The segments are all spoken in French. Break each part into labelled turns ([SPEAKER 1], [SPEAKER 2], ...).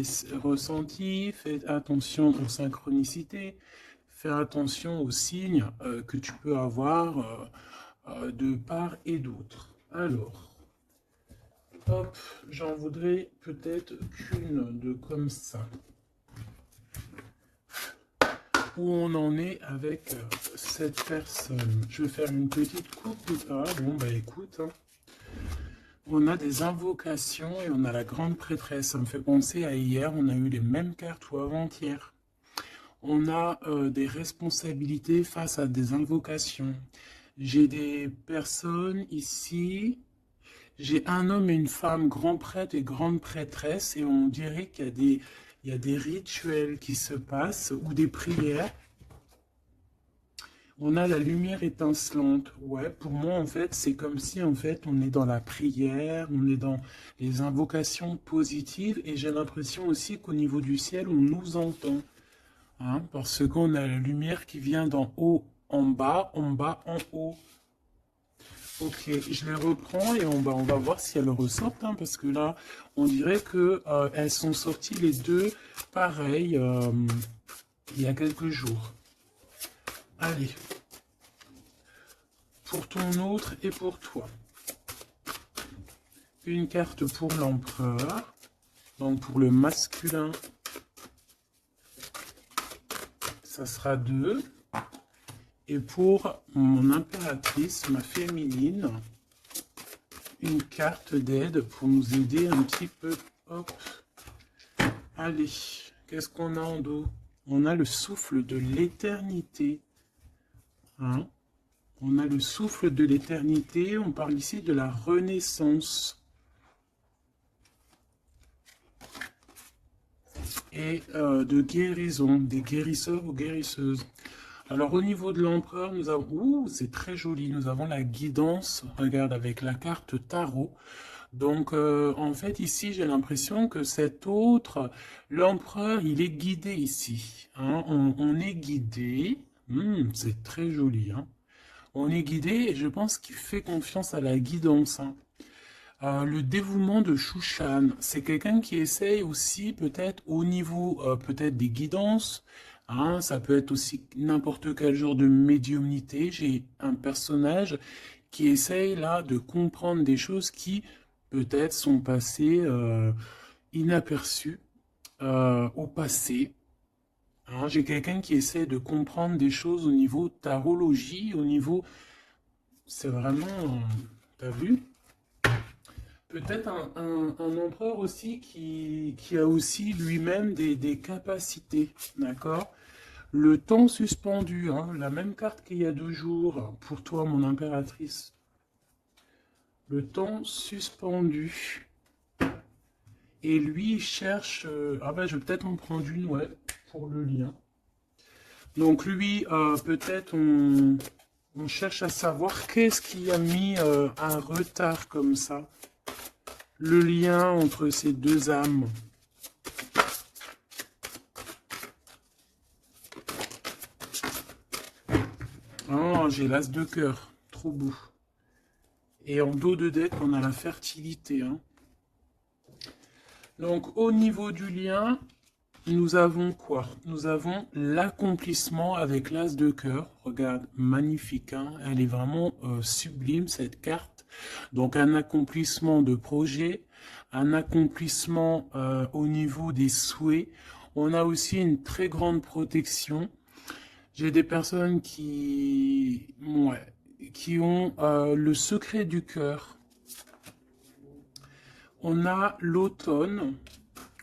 [SPEAKER 1] tes ressentis, fais attention aux synchronicités, fais attention aux signes que tu peux avoir de part et d'autre. Alors, hop, j'en voudrais peut-être qu'une de comme ça. Où on en est avec cette personne. Je vais faire une petite coupe de pas. Bon, bah écoute, hein. On a des invocations et on a la grande prêtresse. Ça me fait penser à hier, on a eu les mêmes cartes ou avant-hier. On a des responsabilités face à des invocations. J'ai des personnes ici. J'ai un homme et une femme, grand prêtre et grande prêtresse, et on dirait qu'il y a des rituels qui se passent ou des prières. On a la lumière étincelante. Ouais, pour moi, en fait, c'est comme si, en fait, on est dans la prière, on est dans les invocations positives, et j'ai l'impression aussi qu'au niveau du ciel, on nous entend. Hein, parce qu'on a la lumière qui vient d'en haut en bas, en haut. Ok, je les reprends et on va voir si elles ressortent, hein, parce que là, on dirait que elles sont sorties les deux pareilles il y a quelques jours. Allez, pour ton autre et pour toi. Une carte pour l'empereur, donc pour le masculin, ça sera 2. Et pour mon impératrice, ma féminine, une carte d'aide pour nous aider un petit peu. Hop. Allez, qu'est-ce qu'on a en dos? On a le souffle de l'éternité. Hein? On a le souffle de l'éternité. On parle ici de la renaissance. Et de guérison, des guérisseurs ou guérisseuses. Alors au niveau de l'empereur, nous avons, ouh, c'est très joli, nous avons la guidance, regarde avec la carte tarot. Donc en fait ici j'ai l'impression que cet autre, l'empereur, il est guidé ici. Hein, on est guidé, c'est très joli. Hein. On est guidé et je pense qu'il fait confiance à la guidance. Hein. Le dévouement de Shushan, c'est quelqu'un qui essaye aussi peut-être au niveau peut-être des guidances. Hein, ça peut être aussi n'importe quel genre de médiumnité. J'ai un personnage qui essaye là de comprendre des choses qui peut-être sont passées inaperçues au passé. Hein, j'ai quelqu'un qui essaie de comprendre des choses au niveau tarologie, au niveau... C'est vraiment... T'as vu? Peut-être un empereur aussi qui a aussi lui-même des capacités, d'accord? Le temps suspendu, hein, la même carte qu'il y a 2 jours, pour toi, mon impératrice. Le temps suspendu. Et lui, il cherche... ah ben, je vais peut-être en prendre une, ouais, pour le lien. Donc lui, peut-être on cherche à savoir qu'est-ce qui a mis un retard comme ça. Le lien entre ces deux âmes. Oh, j'ai l'as de cœur. Trop beau. Et en dos de deck, on a la fertilité. Hein. Donc, au niveau du lien, nous avons quoi? Nous avons l'accomplissement avec l'as de cœur. Regarde, magnifique. Hein. Elle est vraiment sublime, cette carte. Donc, un accomplissement de projet, un accomplissement au niveau des souhaits. On a aussi une très grande protection. J'ai des personnes qui ont le secret du cœur. On a l'automne,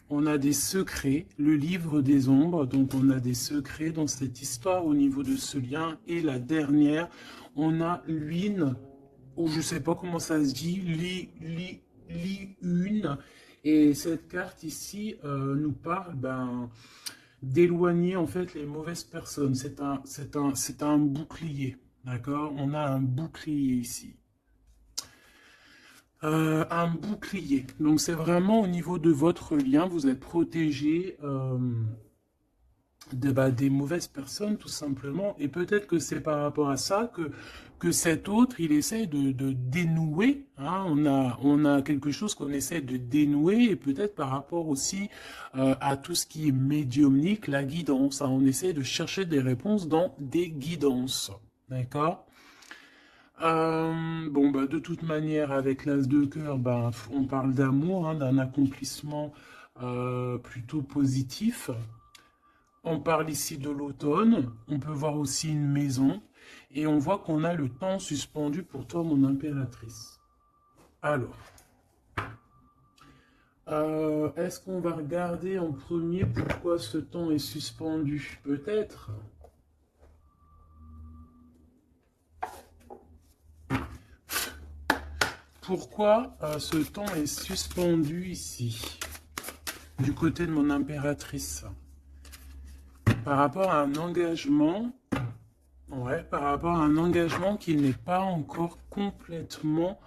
[SPEAKER 1] on a des secrets, le livre des ombres, donc on a des secrets dans cette histoire au niveau de ce lien. Et la dernière, on a l'une, ou je sais pas comment ça se dit, une. Et cette carte ici nous parle d'éloigner en fait les mauvaises personnes. C'est un bouclier, d'accord? On a un bouclier ici. Un bouclier. Donc c'est vraiment au niveau de votre lien, vous êtes protégé des mauvaises personnes, tout simplement. Et peut-être que c'est par rapport à ça que cet autre, il essaie de dénouer. Hein. On a quelque chose qu'on essaie de dénouer, et peut-être par rapport aussi à tout ce qui est médiumnique, la guidance. Hein. On essaie de chercher des réponses dans des guidances. D'accord? Bon, bah, de toute manière, avec l'as de cœur, bah, on parle d'amour, hein, d'un accomplissement plutôt positif. On parle ici de l'automne, on peut voir aussi une maison, et on voit qu'on a le temps suspendu pour toi, mon impératrice. Alors, est-ce qu'on va regarder en premier pourquoi ce temps est suspendu? Peut-être. Pourquoi ce temps est suspendu ici, du côté de mon impératrice? Par rapport à un engagement, ouais, par rapport à un engagement qui n'est pas encore complètement,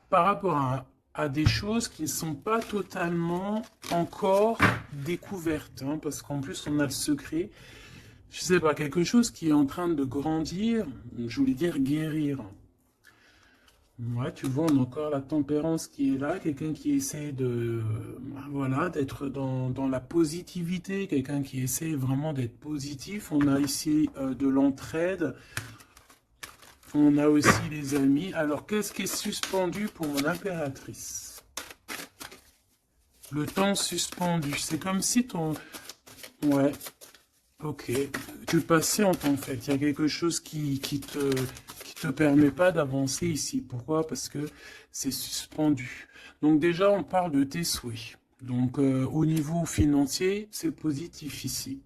[SPEAKER 1] par rapport à des choses qui ne sont pas totalement encore découvertes, hein, parce qu'en plus on a le secret, je sais pas, quelque chose qui est en train de grandir, je voulais dire guérir. Ouais, tu vois, on a encore la tempérance qui est là, quelqu'un qui essaie de, voilà, d'être dans la positivité, quelqu'un qui essaie vraiment d'être positif. On a ici de l'entraide, on a aussi les amis. Alors, qu'est-ce qui est suspendu pour mon impératrice? Le temps suspendu, c'est comme si ton... Ouais, ok, tu patientes en fait, il y a quelque chose qui te permet pas d'avancer ici. Pourquoi? Parce que c'est suspendu. Donc déjà, on parle de tes souhaits. Donc au niveau financier, c'est positif ici.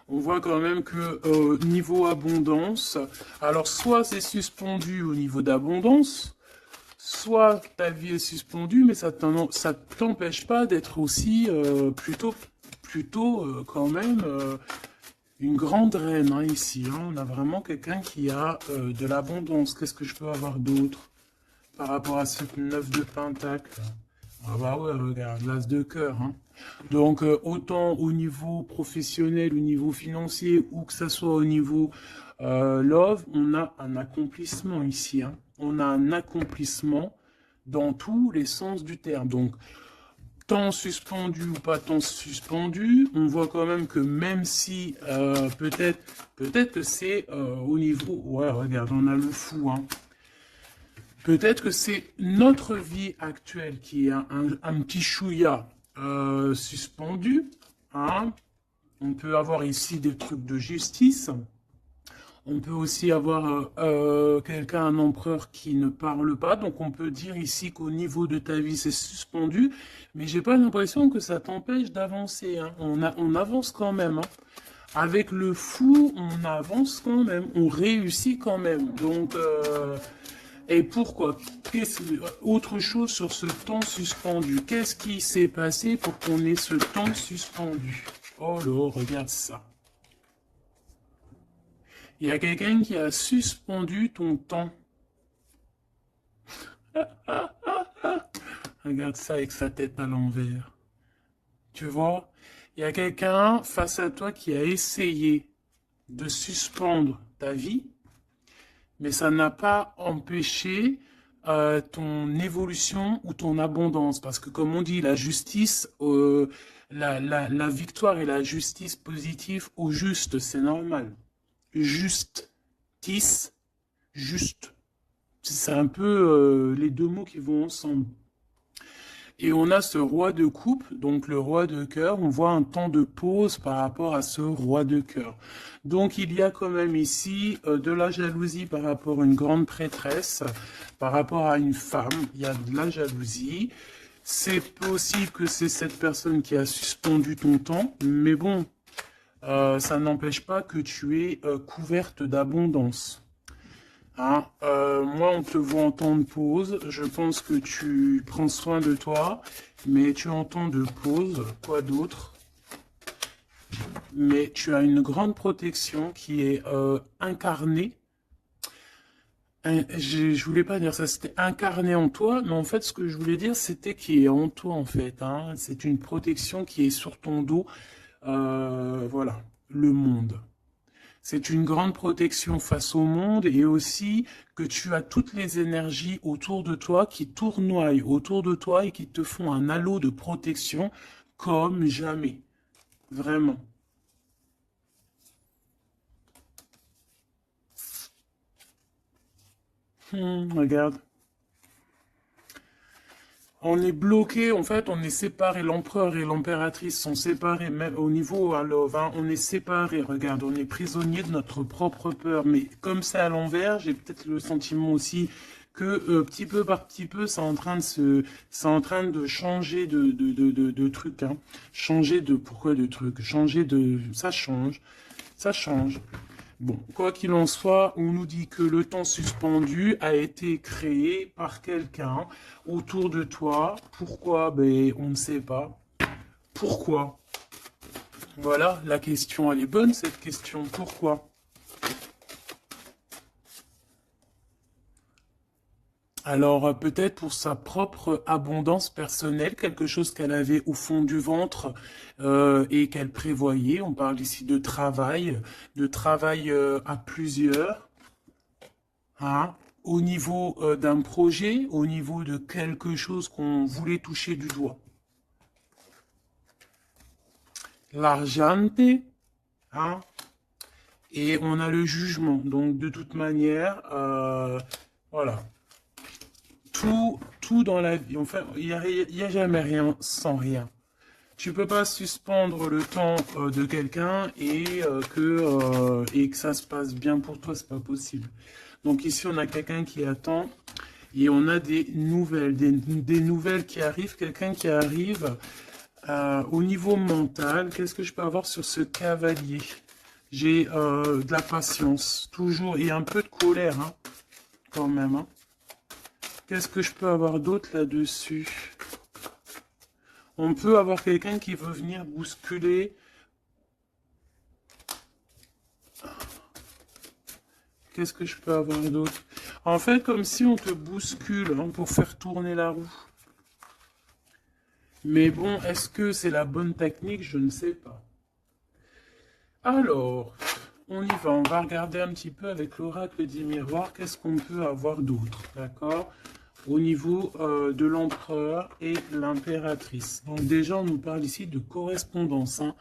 [SPEAKER 1] On voit quand même que niveau abondance, alors soit c'est suspendu au niveau d'abondance, soit ta vie est suspendue, mais ça t'empêche pas d'être aussi plutôt quand même une grande reine, hein, ici. Hein. On a vraiment quelqu'un qui a de l'abondance. Qu'est-ce que je peux avoir d'autre par rapport à ce 9 de pentacle? Ah bah ouais, regarde, l'as de cœur. Hein. Donc, autant au niveau professionnel, au niveau financier, ou que ça soit au niveau love, on a un accomplissement ici. Hein. On a un accomplissement dans tous les sens du terme. Donc, temps suspendu ou pas temps suspendu, on voit quand même que même si peut-être que c'est au niveau... Ouais, regarde, on a le fou. Hein. Peut-être que c'est notre vie actuelle qui est un petit chouïa suspendu. Hein. On peut avoir ici des trucs de justice. On peut aussi avoir quelqu'un, un empereur qui ne parle pas. Donc on peut dire ici qu'au niveau de ta vie, c'est suspendu. Mais j'ai pas l'impression que ça t'empêche d'avancer. Hein. On avance quand même. Hein. Avec le fou, on avance quand même. On réussit quand même. Donc, et pourquoi? Autre chose sur ce temps suspendu. Qu'est-ce qui s'est passé pour qu'on ait ce temps suspendu? Oh là, regarde ça. Il y a quelqu'un qui a suspendu ton temps. Regarde ça avec sa tête à l'envers. Tu vois? Il y a quelqu'un face à toi qui a essayé de suspendre ta vie, mais ça n'a pas empêché ton évolution ou ton abondance. Parce que comme on dit, la justice, la victoire et la justice positive au juste, c'est normal. Justice, juste. C'est un peu les deux mots qui vont ensemble. Et on a ce roi de coupe, donc le roi de cœur. On voit un temps de pause par rapport à ce roi de cœur. Donc il y a quand même ici de la jalousie par rapport à une grande prêtresse, par rapport à une femme. Il y a de la jalousie. C'est possible que c'est cette personne qui a suspendu ton temps, mais bon, ça n'empêche pas que tu es couverte d'abondance. Hein, moi, on te voit en temps de pause. Je pense que tu prends soin de toi, mais tu es en temps de pause. Quoi d'autre? Mais tu as une grande protection qui est incarnée. Je voulais pas dire ça, c'était incarné en toi, mais en fait, ce que je voulais dire, c'était qui est en toi, en fait, hein. C'est une protection qui est sur ton dos. Voilà, le monde. C'est une grande protection face au monde et aussi que tu as toutes les énergies autour de toi qui tournoient autour de toi et qui te font un halo de protection comme jamais. Vraiment. Regarde. On est bloqué, en fait, on est séparés. L'empereur et l'impératrice sont séparés, même au niveau à Love, hein, on est séparés. Regarde, on est prisonnier de notre propre peur. Mais comme c'est à l'envers, j'ai peut-être le sentiment aussi que petit peu par petit peu, c'est en train de changer de truc, hein. Changer de, pourquoi de truc? Changer de, ça change, ça change. Bon, quoi qu'il en soit, on nous dit que le temps suspendu a été créé par quelqu'un autour de toi. Pourquoi? Ben, on ne sait pas. Pourquoi? Voilà, la question, elle est bonne, cette question. Pourquoi? Alors, peut-être pour sa propre abondance personnelle, quelque chose qu'elle avait au fond du ventre et qu'elle prévoyait. On parle ici de travail à plusieurs. Hein, au niveau d'un projet, au niveau de quelque chose qu'on voulait toucher du doigt. L'argente, hein, et on a le jugement. Donc, de toute manière, voilà. Tout dans la vie, enfin, il y a jamais rien sans rien. Tu peux pas suspendre le temps de quelqu'un et que ça se passe bien pour toi, c'est pas possible. Donc ici, on a quelqu'un qui attend et on a des nouvelles qui arrivent, quelqu'un qui arrive au niveau mental. Qu'est-ce que je peux avoir sur ce cavalier? J'ai de la patience, toujours, et un peu de colère, hein, quand même. Hein. Qu'est-ce que je peux avoir d'autre là-dessus? On peut avoir quelqu'un qui veut venir bousculer. Qu'est-ce que je peux avoir d'autre? En fait, comme si on te bouscule hein, pour faire tourner la roue. Mais bon, est-ce que c'est la bonne technique? Je ne sais pas. Alors, on y va. On va regarder un petit peu avec l'oracle des miroirs. Qu'est-ce qu'on peut avoir d'autre? D'accord? Au niveau de l'empereur et l'impératrice. Donc déjà, on nous parle ici de correspondance. Hein.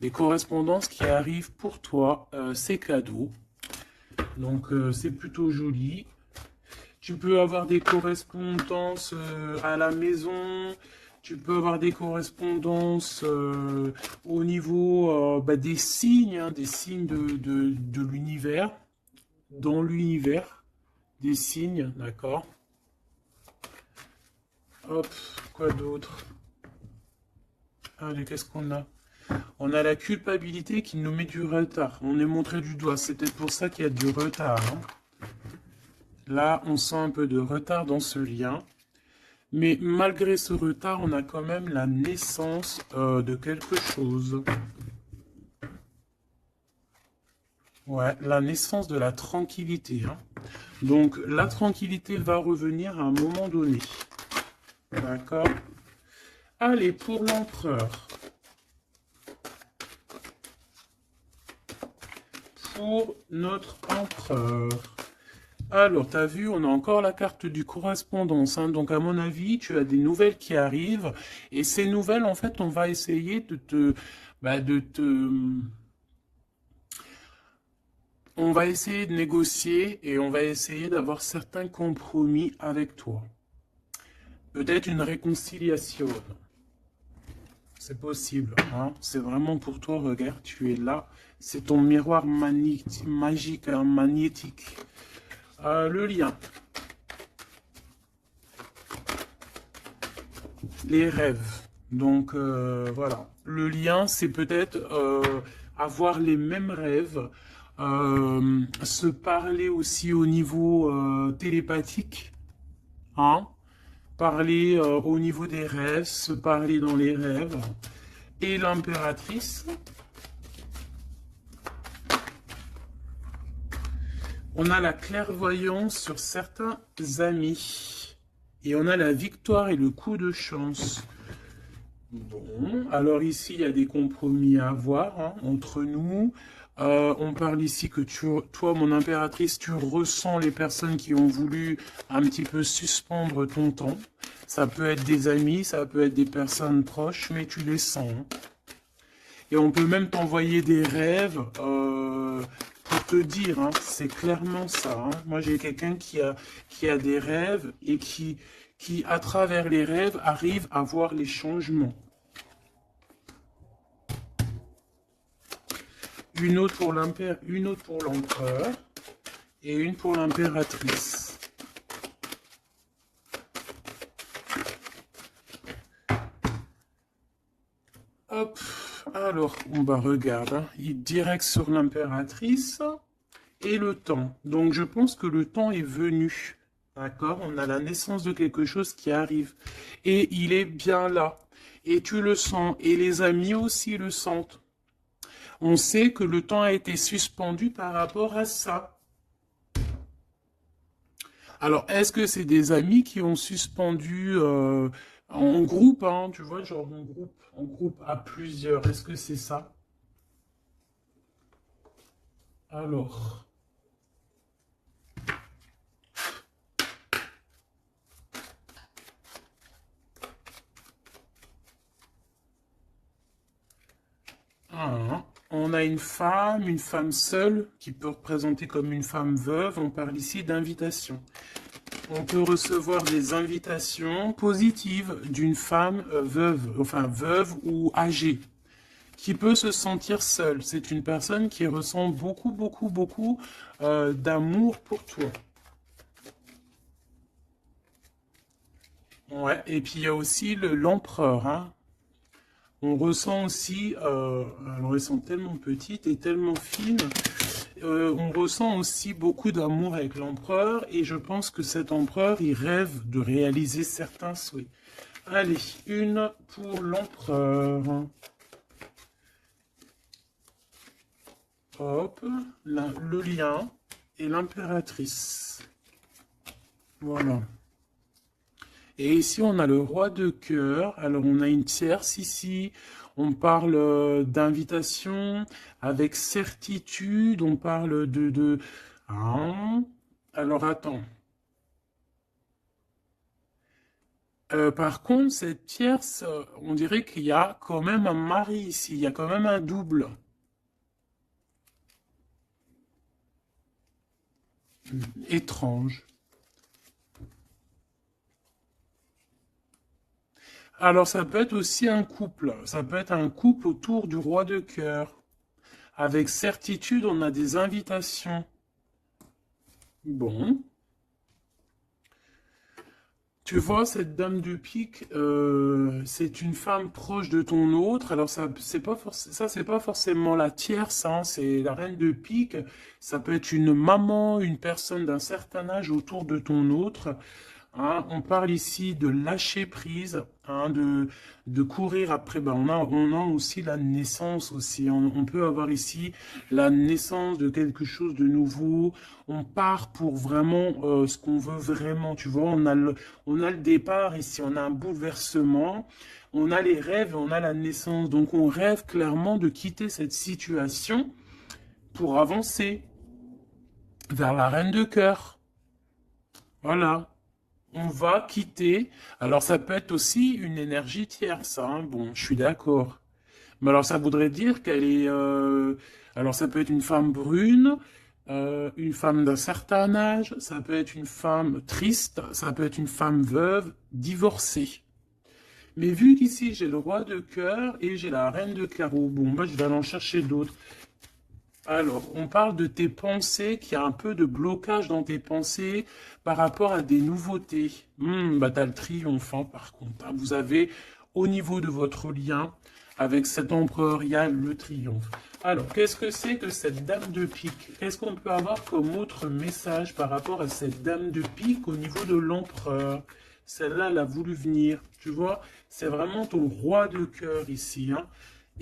[SPEAKER 1] Des correspondances qui arrivent pour toi, c'est cadeau. Donc c'est plutôt joli. Tu peux avoir des correspondances à la maison. Tu peux avoir des correspondances au niveau des signes, hein, des signes de l'univers. Dans l'univers, des signes, d'accord? Hop, quoi d'autre? Allez, qu'est-ce qu'on a? On a la culpabilité qui nous met du retard. On est montré du doigt. C'est peut-être pour ça qu'il y a du retard. Hein. Là, on sent un peu de retard dans ce lien. Mais malgré ce retard, on a quand même la naissance de quelque chose. Ouais, la naissance de la tranquillité. Hein. Donc, la tranquillité va revenir à un moment donné. D'accord? Allez, pour l'empereur. Pour notre empereur. Alors, tu as vu, on a encore la carte du correspondance. Hein. Donc, à mon avis, tu as des nouvelles qui arrivent. Et ces nouvelles, en fait, on va essayer on va essayer de négocier et on va essayer d'avoir certains compromis avec toi. Peut-être une réconciliation. C'est possible. Hein. C'est vraiment pour toi, regarde, tu es là. C'est ton miroir magique, hein, magnétique. Le lien. Les rêves. Donc, voilà. Le lien, c'est peut-être avoir les mêmes rêves. Se parler aussi au niveau télépathique. Hein. Parler au niveau des rêves, se parler dans les rêves. Et l'impératrice. On a la clairvoyance sur certains amis. Et on a la victoire et le coup de chance. Bon, alors ici, il y a des compromis à avoir hein, entre nous. On parle ici que toi, mon impératrice, tu ressens les personnes qui ont voulu un petit peu suspendre ton temps. Ça peut être des amis, ça peut être des personnes proches, mais tu les sens. Hein. Et on peut même t'envoyer des rêves pour te dire, hein, c'est clairement ça. Hein. Moi, j'ai quelqu'un qui a des rêves et qui, à travers les rêves, arrive à voir les changements. Une autre pour l'empereur et une pour l'impératrice. Hop, alors on va regarder, hein. Il direct sur l'impératrice et le temps. Donc je pense que le temps est venu. D'accord? On a la naissance de quelque chose qui arrive. Et il est bien là. Et tu le sens. Et les amis aussi le sentent. On sait que le temps a été suspendu par rapport à ça. Alors, est-ce que c'est des amis qui ont suspendu en groupe, hein, tu vois, genre en groupe à plusieurs? Est-ce que c'est ça? Alors, on a une femme seule, qui peut représenter comme une femme veuve. On parle ici d'invitation. On peut recevoir des invitations positives d'une femme veuve, enfin veuve ou âgée, qui peut se sentir seule. C'est une personne qui ressent beaucoup d'amour pour toi. Ouais, et puis il y a aussi l'empereur, hein. On ressent aussi, alors elles sont tellement petites et tellement fines, on ressent aussi beaucoup d'amour avec l'empereur et je pense que cet empereur, il rêve de réaliser certains souhaits. Allez, une pour l'empereur. Hop, le lien et l'impératrice. Voilà. Et ici, on a le roi de cœur. Alors, on a une tierce ici. On parle d'invitation avec certitude. On parle Hein. Alors, attends. Par contre, cette tierce, on dirait qu'il y a quand même un mari ici. Il y a quand même un double. Étrange. Alors, ça peut être aussi un couple. Ça peut être un couple autour du roi de cœur. Avec certitude, on a des invitations. Bon. Tu vois, cette dame de pique, c'est une femme proche de ton autre. Alors, ça, c'est pas forcément la tierce, hein, c'est la reine de pique. Ça peut être une maman, une personne d'un certain âge autour de ton autre. Hein, on parle ici de lâcher prise, hein, de courir après. Ben, on a aussi la naissance aussi. On peut avoir ici la naissance de quelque chose de nouveau. On part pour vraiment ce qu'on veut vraiment. Tu vois, on a le départ ici. On a un bouleversement. On a les rêves et on a la naissance. Donc, on rêve clairement de quitter cette situation pour avancer vers la reine de cœur. Voilà. On va quitter. Alors, ça peut être aussi une énergie tierce, hein. Bon, je suis d'accord. Mais alors, ça voudrait dire qu'elle est... alors, ça peut être une femme brune, une femme d'un certain âge, ça peut être une femme triste, ça peut être une femme veuve, divorcée. Mais vu qu'ici, j'ai le roi de cœur et j'ai la reine de carreau, bon, bah, je vais aller en chercher d'autres. Alors, on parle de tes pensées, qu'il y a un peu de blocage dans tes pensées par rapport à des nouveautés. Bah, t'as le triomphant par contre. Hein. Vous avez, au niveau de votre lien avec cet empereur, il y a le triomphe. Alors, qu'est-ce que c'est que cette dame de pique? Qu'est-ce qu'on peut avoir comme autre message par rapport à cette dame de pique au niveau de l'empereur? Celle-là, elle a voulu venir. Tu vois, c'est vraiment ton roi de cœur ici. Hein.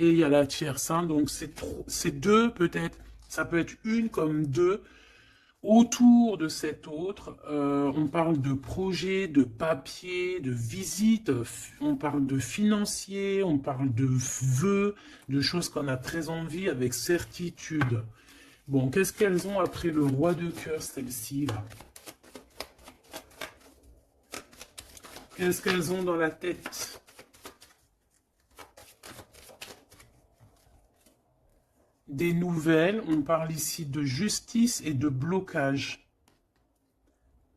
[SPEAKER 1] Et il y a la tierce, hein, donc c'est deux peut-être. Ça peut être une comme deux. Autour de cet autre, on parle de projet, de papier, de visite, on parle de financier, on parle de vœux, de choses qu'on a très envie avec certitude. Bon, qu'est-ce qu'elles ont après le roi de cœur, celles-ci, là? Qu'est-ce qu'elles ont dans la tête? Des nouvelles, on parle ici de justice et de blocage.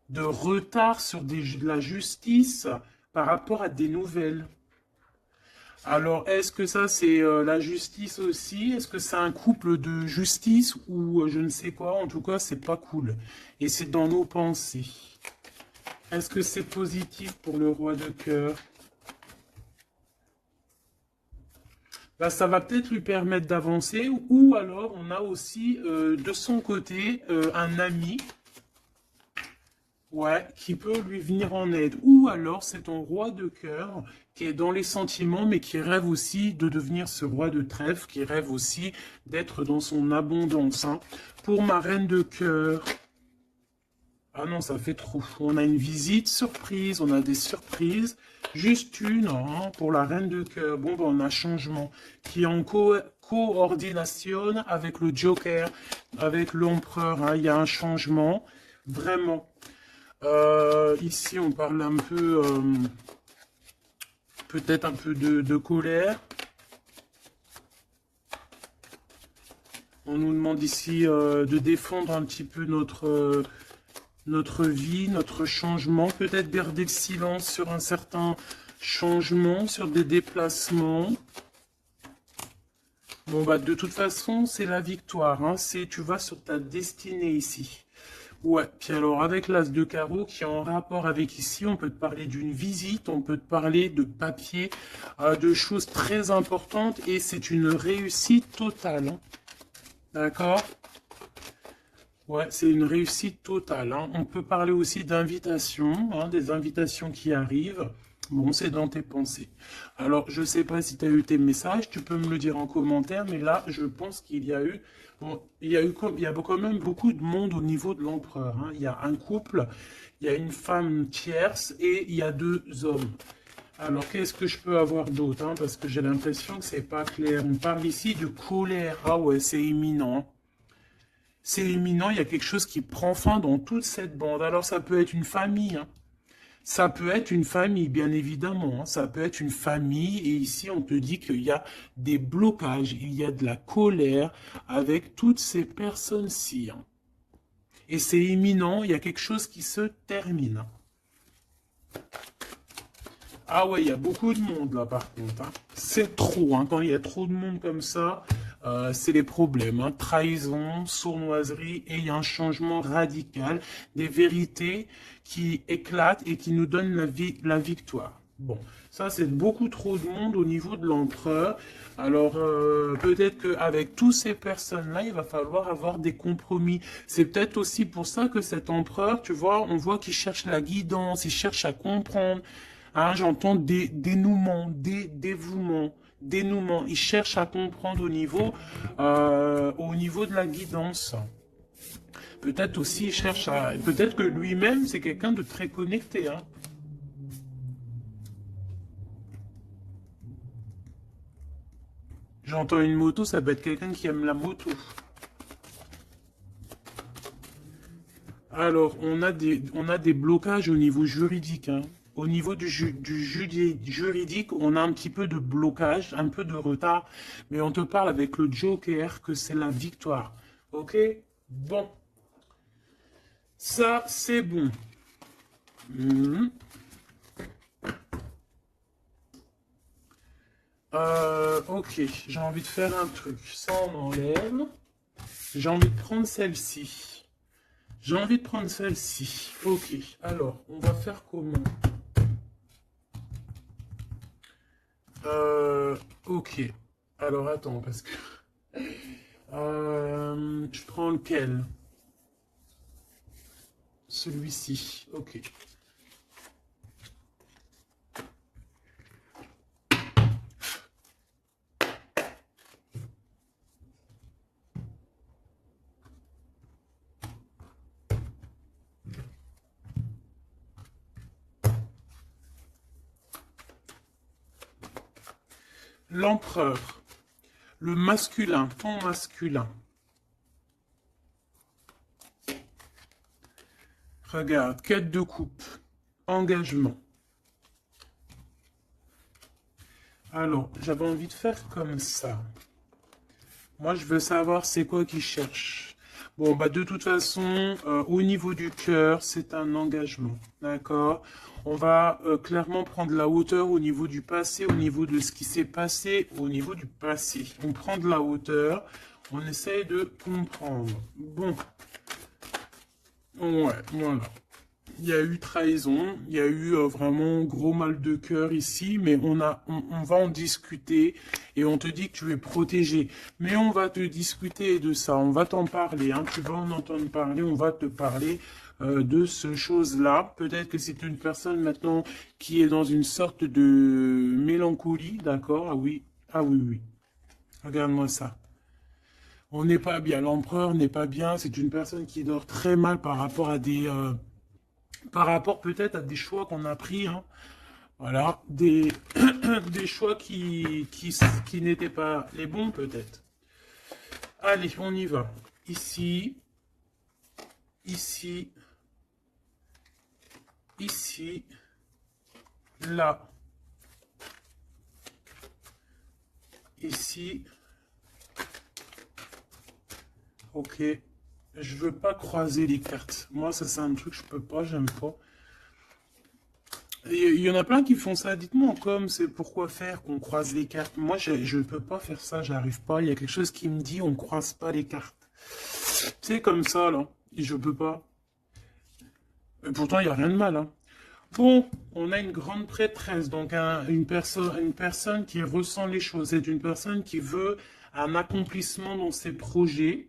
[SPEAKER 1] De retard sur la justice par rapport à des nouvelles. Alors, est-ce que ça, c'est la justice aussi? Est-ce que c'est un couple de justice ou je ne sais quoi? En tout cas, c'est pas cool. Et c'est dans nos pensées. Est-ce que c'est positif pour le roi de cœur? Bah, ça va peut-être lui permettre d'avancer. Ou alors, on a aussi de son côté un ami. Ouais, qui peut lui venir en aide. Ou alors c'est ton roi de cœur qui est dans les sentiments, mais qui rêve aussi de devenir ce roi de trèfle, qui rêve aussi d'être dans son abondance. Hein. Pour ma reine de cœur, ah non, ça fait trop. On a une visite surprise, on a des surprises. Juste une hein, pour la reine de cœur. Bon, ben, on a changement qui est en coordination avec le Joker, avec l'empereur. Hein. Il y a un changement, vraiment. Ici, on parle un peu, peut-être un peu de colère. On nous demande ici de défendre un petit peu notre vie, notre changement. Peut-être garder le silence sur un certain changement, sur des déplacements. Bon, bah, de toute façon, c'est la victoire. Hein. Tu vas sur ta destinée ici. Ouais, puis alors avec l'as de carreau qui est en rapport avec ici, on peut te parler d'une visite, on peut te parler de papier, de choses très importantes et c'est une réussite totale. Hein. D'accord? Ouais, c'est une réussite totale. Hein. On peut parler aussi d'invitations, hein, des invitations qui arrivent. Bon, c'est dans tes pensées. Alors, je ne sais pas si tu as eu tes messages, tu peux me le dire en commentaire, mais là, je pense qu'il y a eu, bon, il y a quand même beaucoup de monde au niveau de l'empereur. Hein. Il y a un couple, il y a une femme tierce et il y a 2 hommes. Alors, qu'est-ce que je peux avoir d'autre hein, parce que j'ai l'impression que c'est pas clair. On parle ici de colère. Ah ouais, c'est imminent. C'est imminent, il y a quelque chose qui prend fin dans toute cette bande. Alors, ça peut être une famille, hein. Ça peut être une famille, bien évidemment. Hein. Ça peut être une famille. Et ici, on te dit qu'il y a des blocages, il y a de la colère avec toutes ces personnes-ci. Hein. Et c'est imminent, il y a quelque chose qui se termine. Hein. Ah ouais, il y a beaucoup de monde là par contre. Hein. C'est trop. Hein. Quand il y a trop de monde comme ça, c'est les problèmes. Hein. Trahison, sournoiserie et il y a un changement radical des vérités qui éclatent et qui nous donnent la victoire. Bon, ça c'est beaucoup trop de monde au niveau de l'empereur. Alors peut-être qu'avec toutes ces personnes-là, il va falloir avoir des compromis. C'est peut-être aussi pour ça que cet empereur, tu vois, on voit qu'il cherche la guidance, il cherche à comprendre. Hein, j'entends dénouement, dévouement, dénouement. Il cherche à comprendre au niveau de la guidance. Peut-être aussi, il cherche à... Peut-être que lui-même, c'est quelqu'un de très connecté. Hein. J'entends une moto, ça peut être quelqu'un qui aime la moto. Alors, on a des blocages au niveau juridique. Hein. Au niveau du juridique, on a un petit peu de blocage, un peu de retard, mais on te parle avec le Joker que c'est la victoire. Ok? Bon. Ça, c'est bon. Ok, j'ai envie de faire un truc. Ça, on enlève. J'ai envie de prendre celle-ci. J'ai envie de prendre celle-ci. Ok, alors, on va faire comment? Ok. Alors, attends, parce que... je prends lequel? Celui-ci. Ok. L'empereur, le masculin, ton masculin. Regarde, quête de coupe, engagement. Alors, j'avais envie de faire comme ça. Moi, je veux savoir c'est quoi qu'il cherche. Bon, bah de toute façon, au niveau du cœur, c'est un engagement. D'accord? On va clairement prendre la hauteur au niveau du passé, au niveau de ce qui s'est passé, au niveau du passé. On prend de la hauteur, on essaye de comprendre. Bon. Ouais, voilà. Il y a eu trahison, il y a eu vraiment gros mal de cœur ici, mais on va en discuter et on te dit que tu es protégé. Mais on va te discuter de ça, on va t'en parler, hein, tu vas en entendre parler, on va te parler de ce chose-là. Peut-être que c'est une personne maintenant qui est dans une sorte de mélancolie, d'accord? Ah oui, oui. Regarde-moi ça. On n'est pas bien, l'empereur n'est pas bien, c'est une personne qui dort très mal par rapport à par rapport peut-être à des choix qu'on a pris, hein. Voilà, des choix qui n'étaient pas les bons peut-être. Allez, on y va. Ici, ici, ici, là, ici. Ok. Je veux pas croiser les cartes. Moi, ça c'est un truc que je peux pas, j'aime pas. Il y en a plein qui font ça. Dites-moi comme c'est pourquoi faire qu'on croise les cartes. Moi, je ne peux pas faire ça, j'arrive pas. Il y a quelque chose qui me dit on croise pas les cartes. C'est comme ça, là. Et je peux pas. Et pourtant, il n'y a rien de mal, hein. Bon, on a une grande prêtresse, donc une personne qui ressent les choses. C'est une personne qui veut un accomplissement dans ses projets.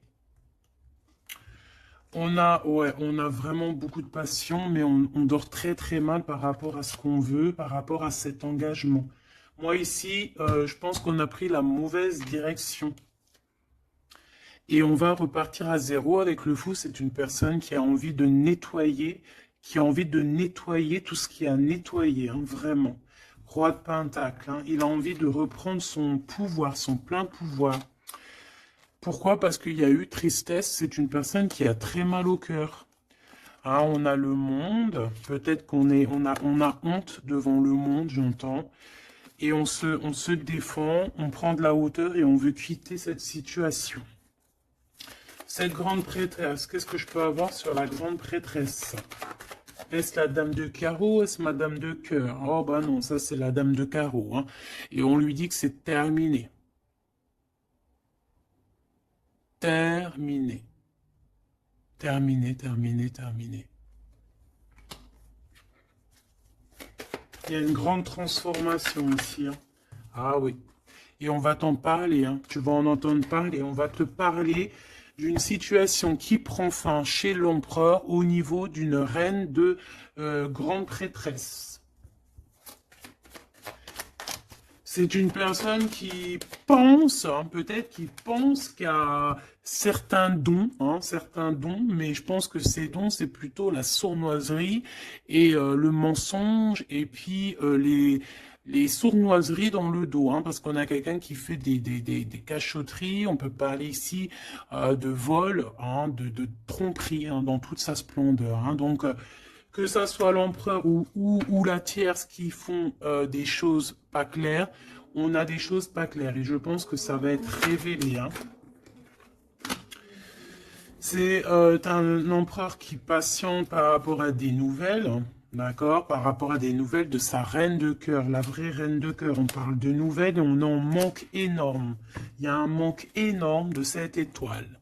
[SPEAKER 1] Ouais, on a vraiment beaucoup de passion, mais on dort très très mal par rapport à ce qu'on veut, par rapport à cet engagement. Moi ici, je pense qu'on a pris la mauvaise direction. Et on va repartir à zéro avec le fou. C'est une personne qui a envie de nettoyer, qui a envie de nettoyer tout ce qui a nettoyé, hein, vraiment. Roi de Pentacle, hein, il a envie de reprendre son pouvoir, son plein pouvoir. Pourquoi? Parce qu'il y a eu tristesse, c'est une personne qui a très mal au cœur. Hein, on a le monde, peut-être on a honte devant le monde, j'entends, et on se défend, on prend de la hauteur et on veut quitter cette situation. Cette grande prêtresse, qu'est-ce que je peux avoir sur la grande prêtresse? Est-ce la dame de carreau? Est-ce madame de cœur? Oh bah non, ça c'est la dame de carreau, hein. Et on lui dit que c'est terminé. Terminé. Terminé, terminé, terminé. Il y a une grande transformation ici, hein. Ah oui. Et on va t'en parler, hein. Tu vas en entendre parler. On va te parler d'une situation qui prend fin chez l'empereur au niveau d'une reine de grande prêtresse. C'est une personne qui pense, hein, peut-être qui pense qu'il y a certains dons, mais je pense que ces dons, c'est plutôt la sournoiserie et le mensonge, et puis les sournoiseries dans le dos, hein, parce qu'on a quelqu'un qui fait des cachotteries, on peut parler ici de vol, hein, de tromperie, hein, dans toute sa splendeur, hein, donc que ça soit l'empereur ou la tierce qui font des choses pas claires, on a des choses pas claires. Et je pense que ça va être révélé, hein. C'est un empereur qui patiente par rapport à des nouvelles, hein, d'accord, par rapport à des nouvelles de sa reine de cœur, la vraie reine de cœur. On parle de nouvelles et on en manque énorme. Il y a un manque énorme de cette étoile.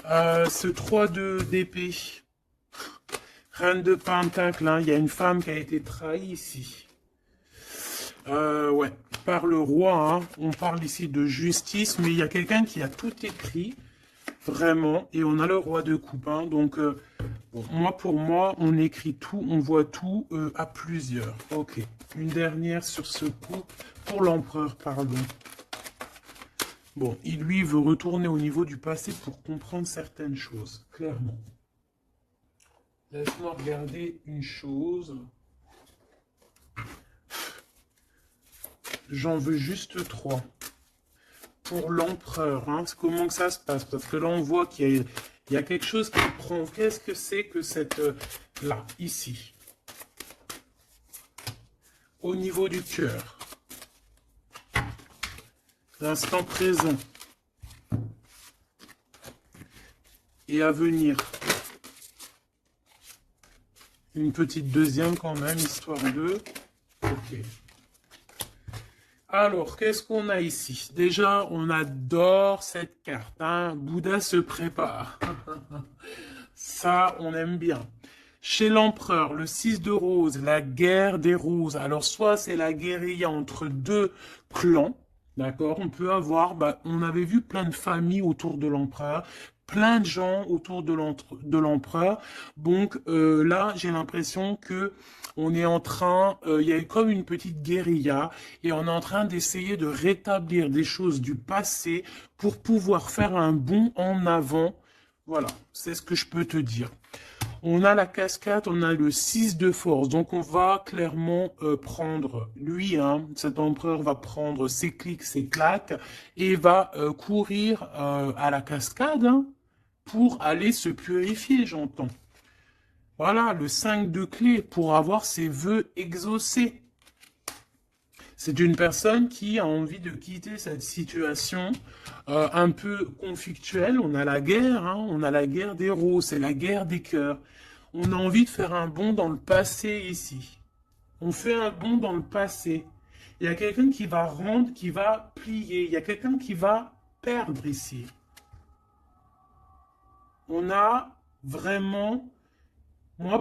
[SPEAKER 1] Ce 3 d'épée. Reine de Pentacle, hein, il y a une femme qui a été trahie ici. Ouais, par le roi, hein, on parle ici de justice, mais il y a quelqu'un qui a tout écrit, vraiment, et on a le roi de coupe, hein, donc bon, pour moi, on écrit tout, on voit tout à plusieurs. Ok, une dernière sur ce coup, pour l'empereur, pardon. Bon, il lui veut retourner au niveau du passé pour comprendre certaines choses, clairement. Laisse-moi regarder une chose. J'en veux juste 3. Pour l'empereur, hein, comment que ça se passe? Parce que là, on voit qu'il y a quelque chose qui prend. Qu'est-ce que c'est que cette... là, ici. Au niveau du cœur. L'instant présent. Et à venir. Une petite deuxième quand même, histoire de... Ok. Alors, qu'est-ce qu'on a ici? Déjà, on adore cette carte. Hein. Bouddha se prépare. Ça, on aime bien. Chez l'empereur, le 6 de rose, la guerre des roses. Alors, soit c'est la guérilla entre deux clans. D'accord? On peut avoir, on avait vu plein de familles autour de l'empereur, plein de gens autour de l'empereur. Donc là, j'ai l'impression que on est en train, il y a comme une petite guérilla et on est en train d'essayer de rétablir des choses du passé pour pouvoir faire un bond en avant. Voilà, c'est ce que je peux te dire. On a la cascade, on a le 6 de force. Donc, on va clairement prendre, lui, hein, cet empereur va prendre ses clics, ses claques et va courir à la cascade hein, pour aller se purifier, j'entends. Voilà, le 5 de clé pour avoir ses vœux exaucés. C'est une personne qui a envie de quitter cette situation un peu conflictuelle. On a la guerre, hein, on a la guerre des roses, c'est la guerre des cœurs. On a envie de faire un bond dans le passé ici. On fait un bond dans le passé. Il y a quelqu'un qui va rendre, qui va plier. Il y a quelqu'un qui va perdre ici. On a vraiment...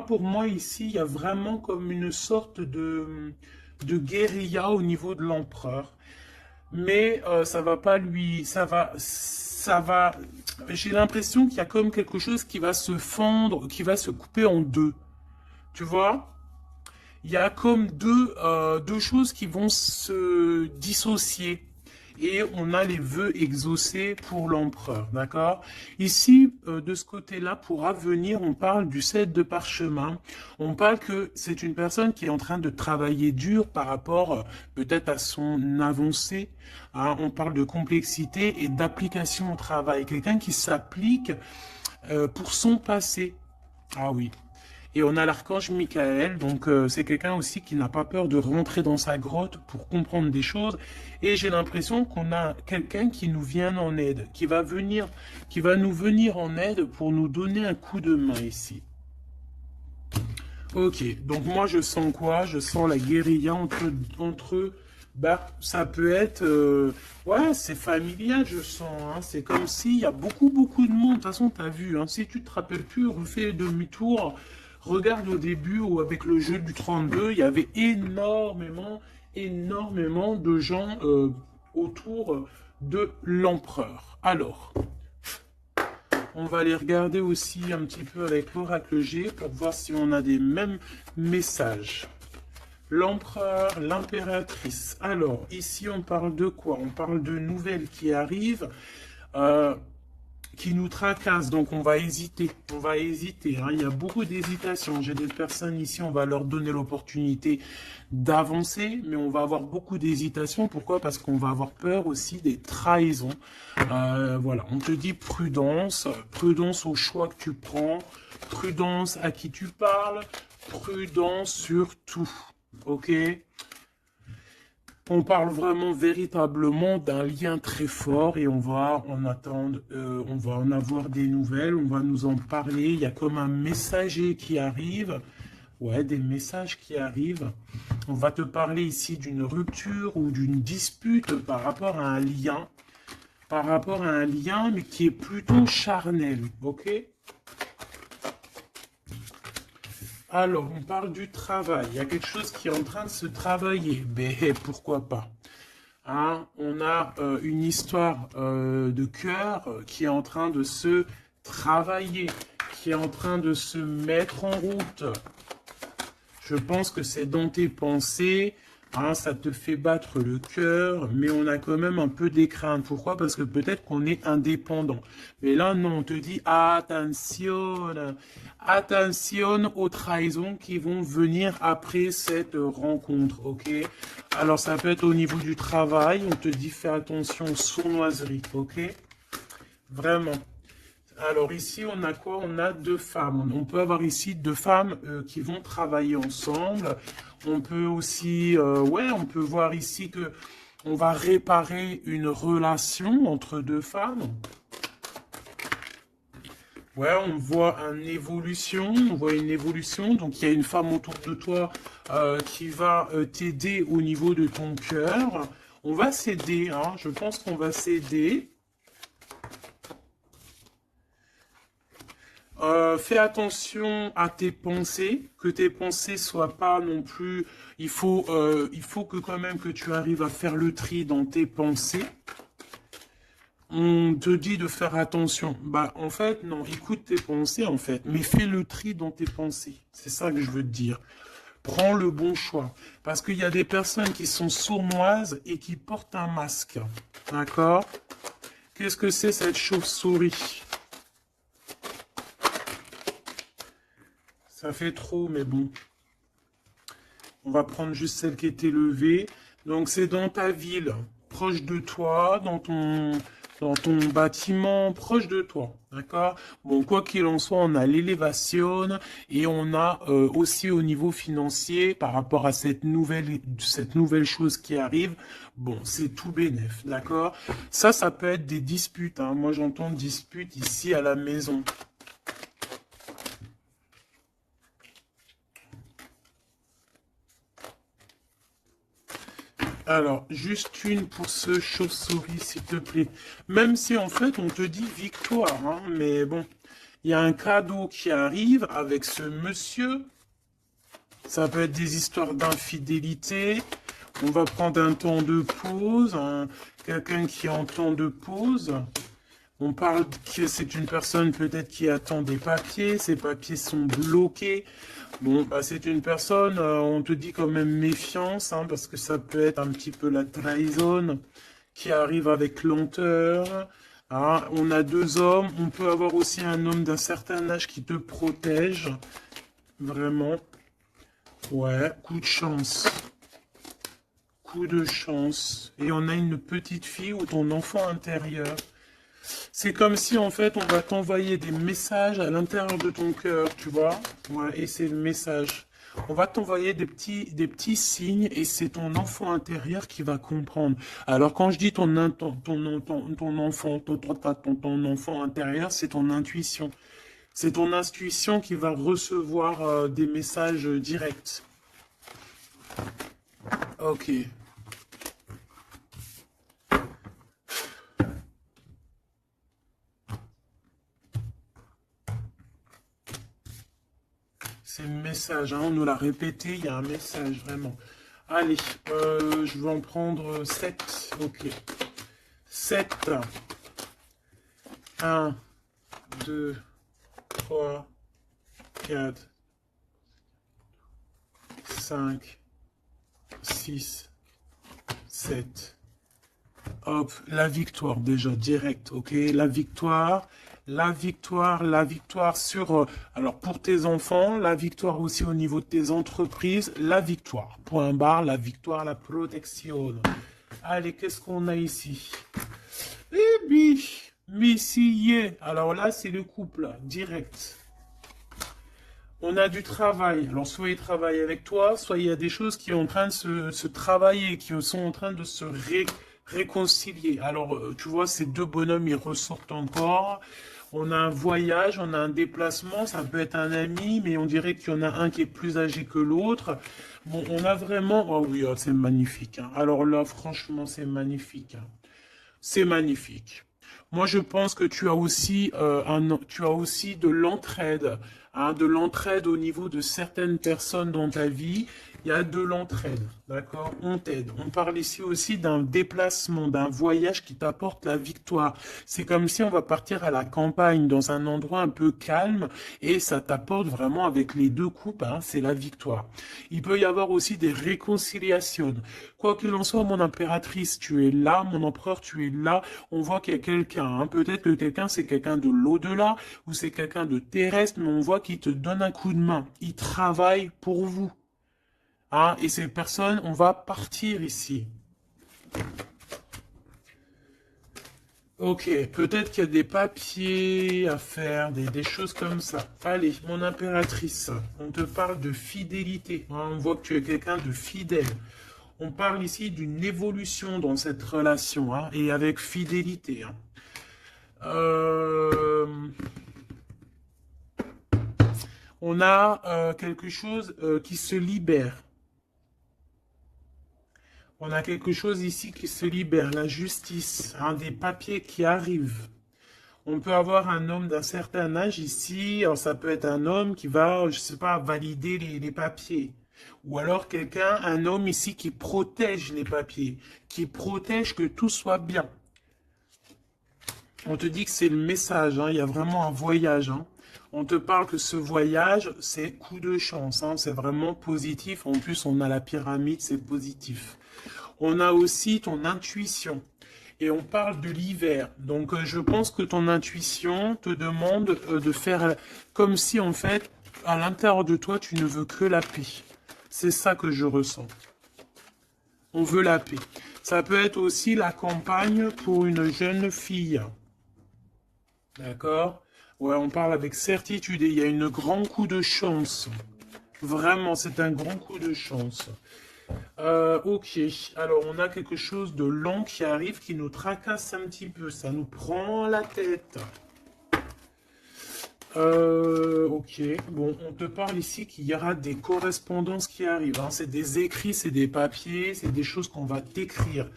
[SPEAKER 1] pour moi, ici, il y a vraiment comme une sorte de guérilla au niveau de l'empereur. Mais ça va pas lui... Ça va... J'ai l'impression qu'il y a comme quelque chose qui va se fendre, qui va se couper en deux. Tu vois? Il y a comme deux choses qui vont se dissocier. Et on a les vœux exaucés pour l'empereur, d'accord? Ici, de ce côté-là, pour avenir, on parle du 7 de parchemin. On parle que c'est une personne qui est en train de travailler dur par rapport peut-être à son avancée. Hein? On parle de complexité et d'application au travail. Quelqu'un qui s'applique pour son passé. Ah oui. Et on a l'archange Michael, donc c'est quelqu'un aussi qui n'a pas peur de rentrer dans sa grotte pour comprendre des choses. Et j'ai l'impression qu'on a quelqu'un qui nous vient en aide, qui va nous venir en aide pour nous donner un coup de main ici. Ok, donc moi je sens quoi? Je sens la guérilla entre eux. Ça peut être... ouais, c'est familial, je sens. Hein. C'est comme s'il y a beaucoup de monde. De toute façon, tu as vu. Hein. Si tu te rappelles plus, refais demi-tour. Regarde au début où avec le jeu du 32, il y avait énormément de gens autour de l'empereur. Alors, on va aller regarder aussi un petit peu avec l'oracle G pour voir si on a des mêmes messages. L'empereur, l'impératrice. Alors, ici, on parle de quoi? On parle de nouvelles qui arrivent. Qui nous tracassent, donc on va hésiter, hein. Il y a beaucoup d'hésitation. J'ai des personnes ici, on va leur donner l'opportunité d'avancer, mais on va avoir beaucoup d'hésitation. Pourquoi? Parce qu'on va avoir peur aussi des trahisons. Voilà, on te dit prudence, prudence au choix que tu prends, prudence à qui tu parles, prudence sur tout, ok? On parle vraiment véritablement d'un lien très fort et on va en attendre, on va en avoir des nouvelles, on va nous en parler. Il y a comme un messager qui arrive, ouais, des messages qui arrivent. On va te parler ici d'une rupture ou d'une dispute par rapport à un lien, mais qui est plutôt charnel, ok? Alors, on parle du travail. Il y a quelque chose qui est en train de se travailler. Mais pourquoi pas? Hein, on a une histoire de cœur qui est en train de se travailler, qui est en train de se mettre en route. Je pense que c'est dans tes pensées. Hein, ça te fait battre le cœur, mais on a quand même un peu des craintes. Pourquoi? Parce que peut-être qu'on est indépendant. Mais là, non, on te dit attention, attention aux trahisons qui vont venir après cette rencontre, ok? Alors, ça peut être au niveau du travail, on te dit fais attention aux sournoiseries, ok? Vraiment. Alors ici, on a quoi? On a deux femmes. On peut avoir ici deux femmes qui vont travailler ensemble. On peut aussi, ouais, on peut voir ici que on va réparer une relation entre deux femmes. Ouais, on voit une évolution, Donc, il y a une femme autour de toi qui va t'aider au niveau de ton cœur. On va s'aider, hein. Je pense qu'on va s'aider. Fais attention à tes pensées, que tes pensées soient pas non plus. Il faut que quand même que tu arrives à faire le tri dans tes pensées. On te dit de faire attention. Bah, en fait, non, écoute tes pensées, en fait, mais fais le tri dans tes pensées. C'est ça que je veux te dire. Prends le bon choix. Parce qu'il y a des personnes qui sont sournoises et qui portent un masque. D'accord? Qu'est-ce que c'est cette chauve-souris? Ça fait trop, mais bon. On va prendre juste celle qui est élevée. Donc, c'est dans ta ville, proche de toi, dans ton bâtiment, proche de toi. D'accord? Bon, quoi qu'il en soit, on a l'élévation et on a aussi au niveau financier, par rapport à cette nouvelle chose qui arrive, bon, c'est tout bénef. D'accord? Ça peut être des disputes. Hein. Moi, j'entends disputes ici à la maison. Alors, juste une pour ce chauve-souris, s'il te plaît. Même si, en fait, on te dit victoire, hein, mais bon, il y a un cadeau qui arrive avec ce monsieur. Ça peut être des histoires d'infidélité. On va prendre un temps de pause, hein, quelqu'un qui est en temps de pause. On parle que c'est une personne peut-être qui attend des papiers. Ces papiers sont bloqués. Bon, bah, c'est une personne, on te dit quand même méfiance, hein, parce que ça peut être un petit peu la trahison qui arrive avec lenteur. Hein. On a deux hommes, on peut avoir aussi un homme d'un certain âge qui te protège. Vraiment. Ouais, coup de chance. Coup de chance. Et on a une petite fille ou ton enfant intérieur. C'est comme si, en fait, on va t'envoyer des messages à l'intérieur de ton cœur, tu vois. Ouais, et c'est le message. On va t'envoyer des petits signes et c'est ton enfant intérieur qui va comprendre. Alors, quand je dis ton enfant intérieur, c'est ton intuition. C'est ton intuition qui va recevoir des messages directs. Ok. C'est le message, hein, on nous l'a répété, il y a un message, vraiment. Allez, je vais en prendre 7. Ok. 7. 1, 2, 3, 4, 5, 6, 7. Hop, la victoire déjà, direct, ok? La victoire sur, alors pour tes enfants, la victoire aussi au niveau de tes entreprises, la victoire. Point barre, la victoire, la protection. Allez, qu'est-ce qu'on a ici? Eh bien, messieurs. Alors là, c'est le couple, direct. On a du travail. Alors, soit ils travaillent avec toi, soit il y a des choses qui sont en train de se travailler, qui sont en train de se réconcilier. Alors, tu vois, ces deux bonhommes, ils ressortent encore. On a un voyage, on a un déplacement, ça peut être un ami, mais on dirait qu'il y en a un qui est plus âgé que l'autre. Bon, on a vraiment... Oh oui, oh, c'est magnifique. Hein. Alors là, franchement, c'est magnifique. Hein. C'est magnifique. Moi, je pense que tu as aussi de l'entraide, hein, de l'entraide au niveau de certaines personnes dans ta vie Il y a de l'entraide, d'accord? On t'aide. On parle ici aussi d'un déplacement, d'un voyage qui t'apporte la victoire. C'est comme si on va partir à la campagne, dans un endroit un peu calme, et ça t'apporte vraiment avec les deux coupes, hein, c'est la victoire. Il peut y avoir aussi des réconciliations. Quoi qu'il en soit, mon impératrice, tu es là, mon empereur, tu es là. On voit qu'il y a quelqu'un, hein. Peut-être que quelqu'un, c'est quelqu'un de l'au-delà, ou c'est quelqu'un de terrestre, mais on voit qu'il te donne un coup de main. Il travaille pour vous. Hein, et ces personnes, on va partir ici. Ok, peut-être qu'il y a des papiers à faire, des choses comme ça. Allez, mon impératrice, on te parle de fidélité. Hein, on voit que tu es quelqu'un de fidèle. On parle ici d'une évolution dans cette relation, hein, et avec fidélité. Hein. On a quelque chose qui se libère. On a quelque chose ici qui se libère, la justice, hein, des papiers qui arrivent. On peut avoir un homme d'un certain âge ici, alors ça peut être un homme qui va, je sais pas, valider les papiers. Ou alors quelqu'un, un homme ici qui protège les papiers, qui protège que tout soit bien. On te dit que c'est le message, hein, il y a vraiment un voyage. Hein. On te parle que ce voyage, c'est coup de chance, hein, c'est vraiment positif. En plus, on a la pyramide, c'est positif. On a aussi ton intuition. Et on parle de l'hiver. Donc, je pense que ton intuition te demande de faire comme si, en fait, à l'intérieur de toi, tu ne veux que la paix. C'est ça que je ressens. On veut la paix. Ça peut être aussi la campagne pour une jeune fille. D'accord? Ouais, on parle avec certitude et il y a un grand coup de chance. Vraiment, c'est un grand coup de chance. Ok, alors on a quelque chose de lent qui arrive, qui nous tracasse un petit peu, ça nous prend la tête. Ok, bon, on te parle ici qu'il y aura des correspondances qui arrivent, hein. C'est des écrits, c'est des papiers, c'est des choses qu'on va t'écrire.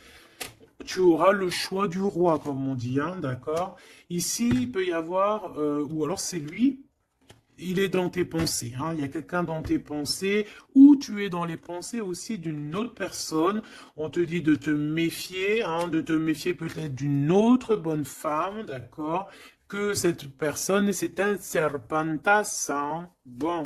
[SPEAKER 1] Tu auras le choix du roi, comme on dit, hein, d'accord? Ici, il peut y avoir, ou alors c'est lui, il est dans tes pensées, hein. Il y a quelqu'un dans tes pensées, ou tu es dans les pensées aussi d'une autre personne. On te dit de te méfier, hein, de te méfier peut-être d'une autre bonne femme, d'accord? Que cette personne, c'est un serpentas, hein. Bon.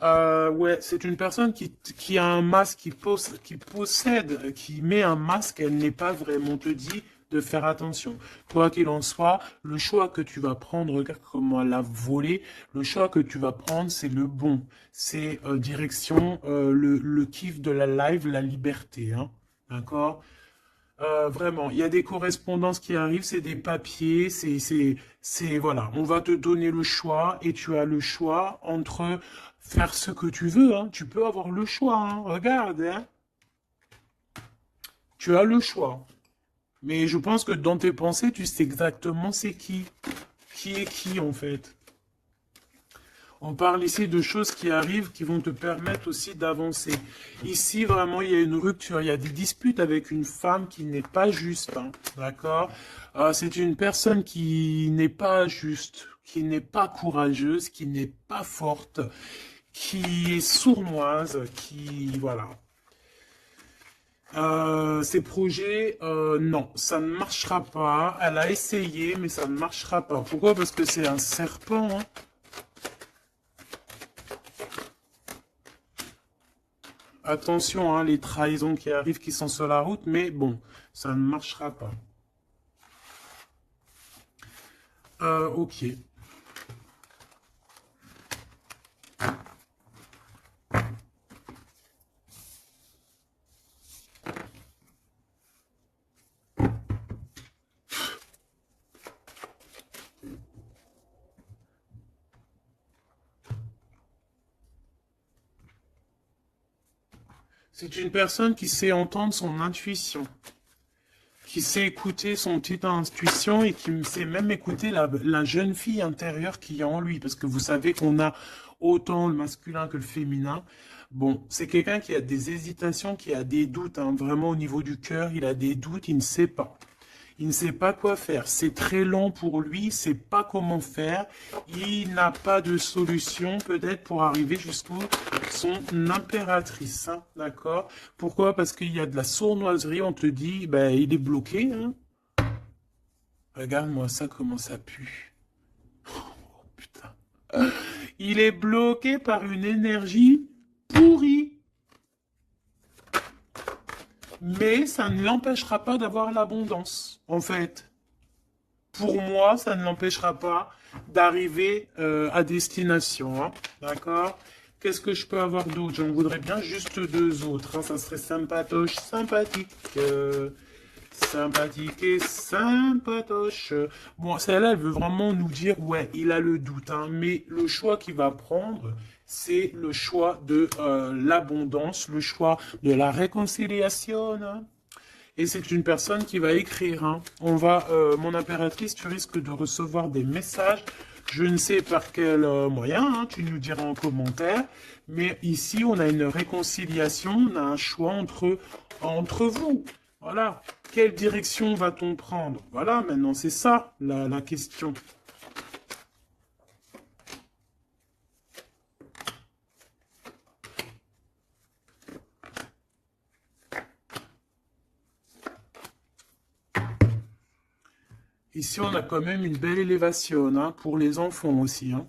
[SPEAKER 1] Ouais, c'est une personne qui a un masque, qui possède, qui met un masque, elle n'est pas vraiment, on te dit de faire attention. Quoi qu'il en soit, le choix que tu vas prendre, regarde comment elle a volé, le choix que tu vas prendre, c'est le bon. C'est direction le kiff de la live, la liberté, hein. D'accord? Vraiment, il y a des correspondances qui arrivent, c'est des papiers, voilà, on va te donner le choix et tu as le choix entre faire ce que tu veux, hein. Tu peux avoir le choix, hein. Regarde, hein. Tu as le choix. Mais je pense que dans tes pensées, tu sais exactement c'est qui. Qui est qui, en fait. On parle ici de choses qui arrivent qui vont te permettre aussi d'avancer. Ici, vraiment, il y a une rupture. Il y a des disputes avec une femme qui n'est pas juste. Hein, d'accord? C'est une personne qui n'est pas juste, qui n'est pas courageuse, qui n'est pas forte, qui est sournoise, qui... Voilà. Ces projets, non, ça ne marchera pas. Elle a essayé, mais ça ne marchera pas. Pourquoi? Parce que c'est un serpent, hein. Attention, hein, les trahisons qui arrivent, qui sont sur la route, mais bon, ça ne marchera pas. Ok. C'est une personne qui sait entendre son intuition, qui sait écouter son petite intuition et qui sait même écouter la jeune fille intérieure qui est en lui. Parce que vous savez qu'on a autant le masculin que le féminin. Bon, c'est quelqu'un qui a des hésitations, qui a des doutes, hein, vraiment au niveau du cœur, il a des doutes, il ne sait pas. Il ne sait pas quoi faire. C'est très lent pour lui, il sait pas comment faire. Il n'a pas de solution peut-être pour arriver jusqu'où son impératrice. Hein, d'accord? Pourquoi? Parce qu'il y a de la sournoiserie, on te dit, ben, il est bloqué. Hein. Regarde-moi ça, comment ça pue. Oh, putain. Il est bloqué par une énergie pourrie. Mais ça ne l'empêchera pas d'avoir l'abondance, en fait. Pour moi, ça ne l'empêchera pas d'arriver à destination. Hein. D'accord? Qu'est-ce que je peux avoir d'autre? J'en voudrais bien juste deux autres. Hein. Ça serait sympatoche, sympathique. Sympathique et sympatoche. Bon, celle-là, elle veut vraiment nous dire, ouais, il a le doute. Hein, mais le choix qu'il va prendre, c'est le choix de l'abondance, le choix de la réconciliation. Hein. Et c'est une personne qui va écrire. Hein. Mon impératrice, tu risques de recevoir des messages. Je ne sais par quel moyen, hein, tu nous diras en commentaire. Mais ici, on a une réconciliation, on a un choix entre vous. Voilà. Quelle direction va-t-on prendre? Voilà, maintenant, c'est ça la question. Ici, on a quand même une belle élévation hein, pour les enfants aussi. Hein.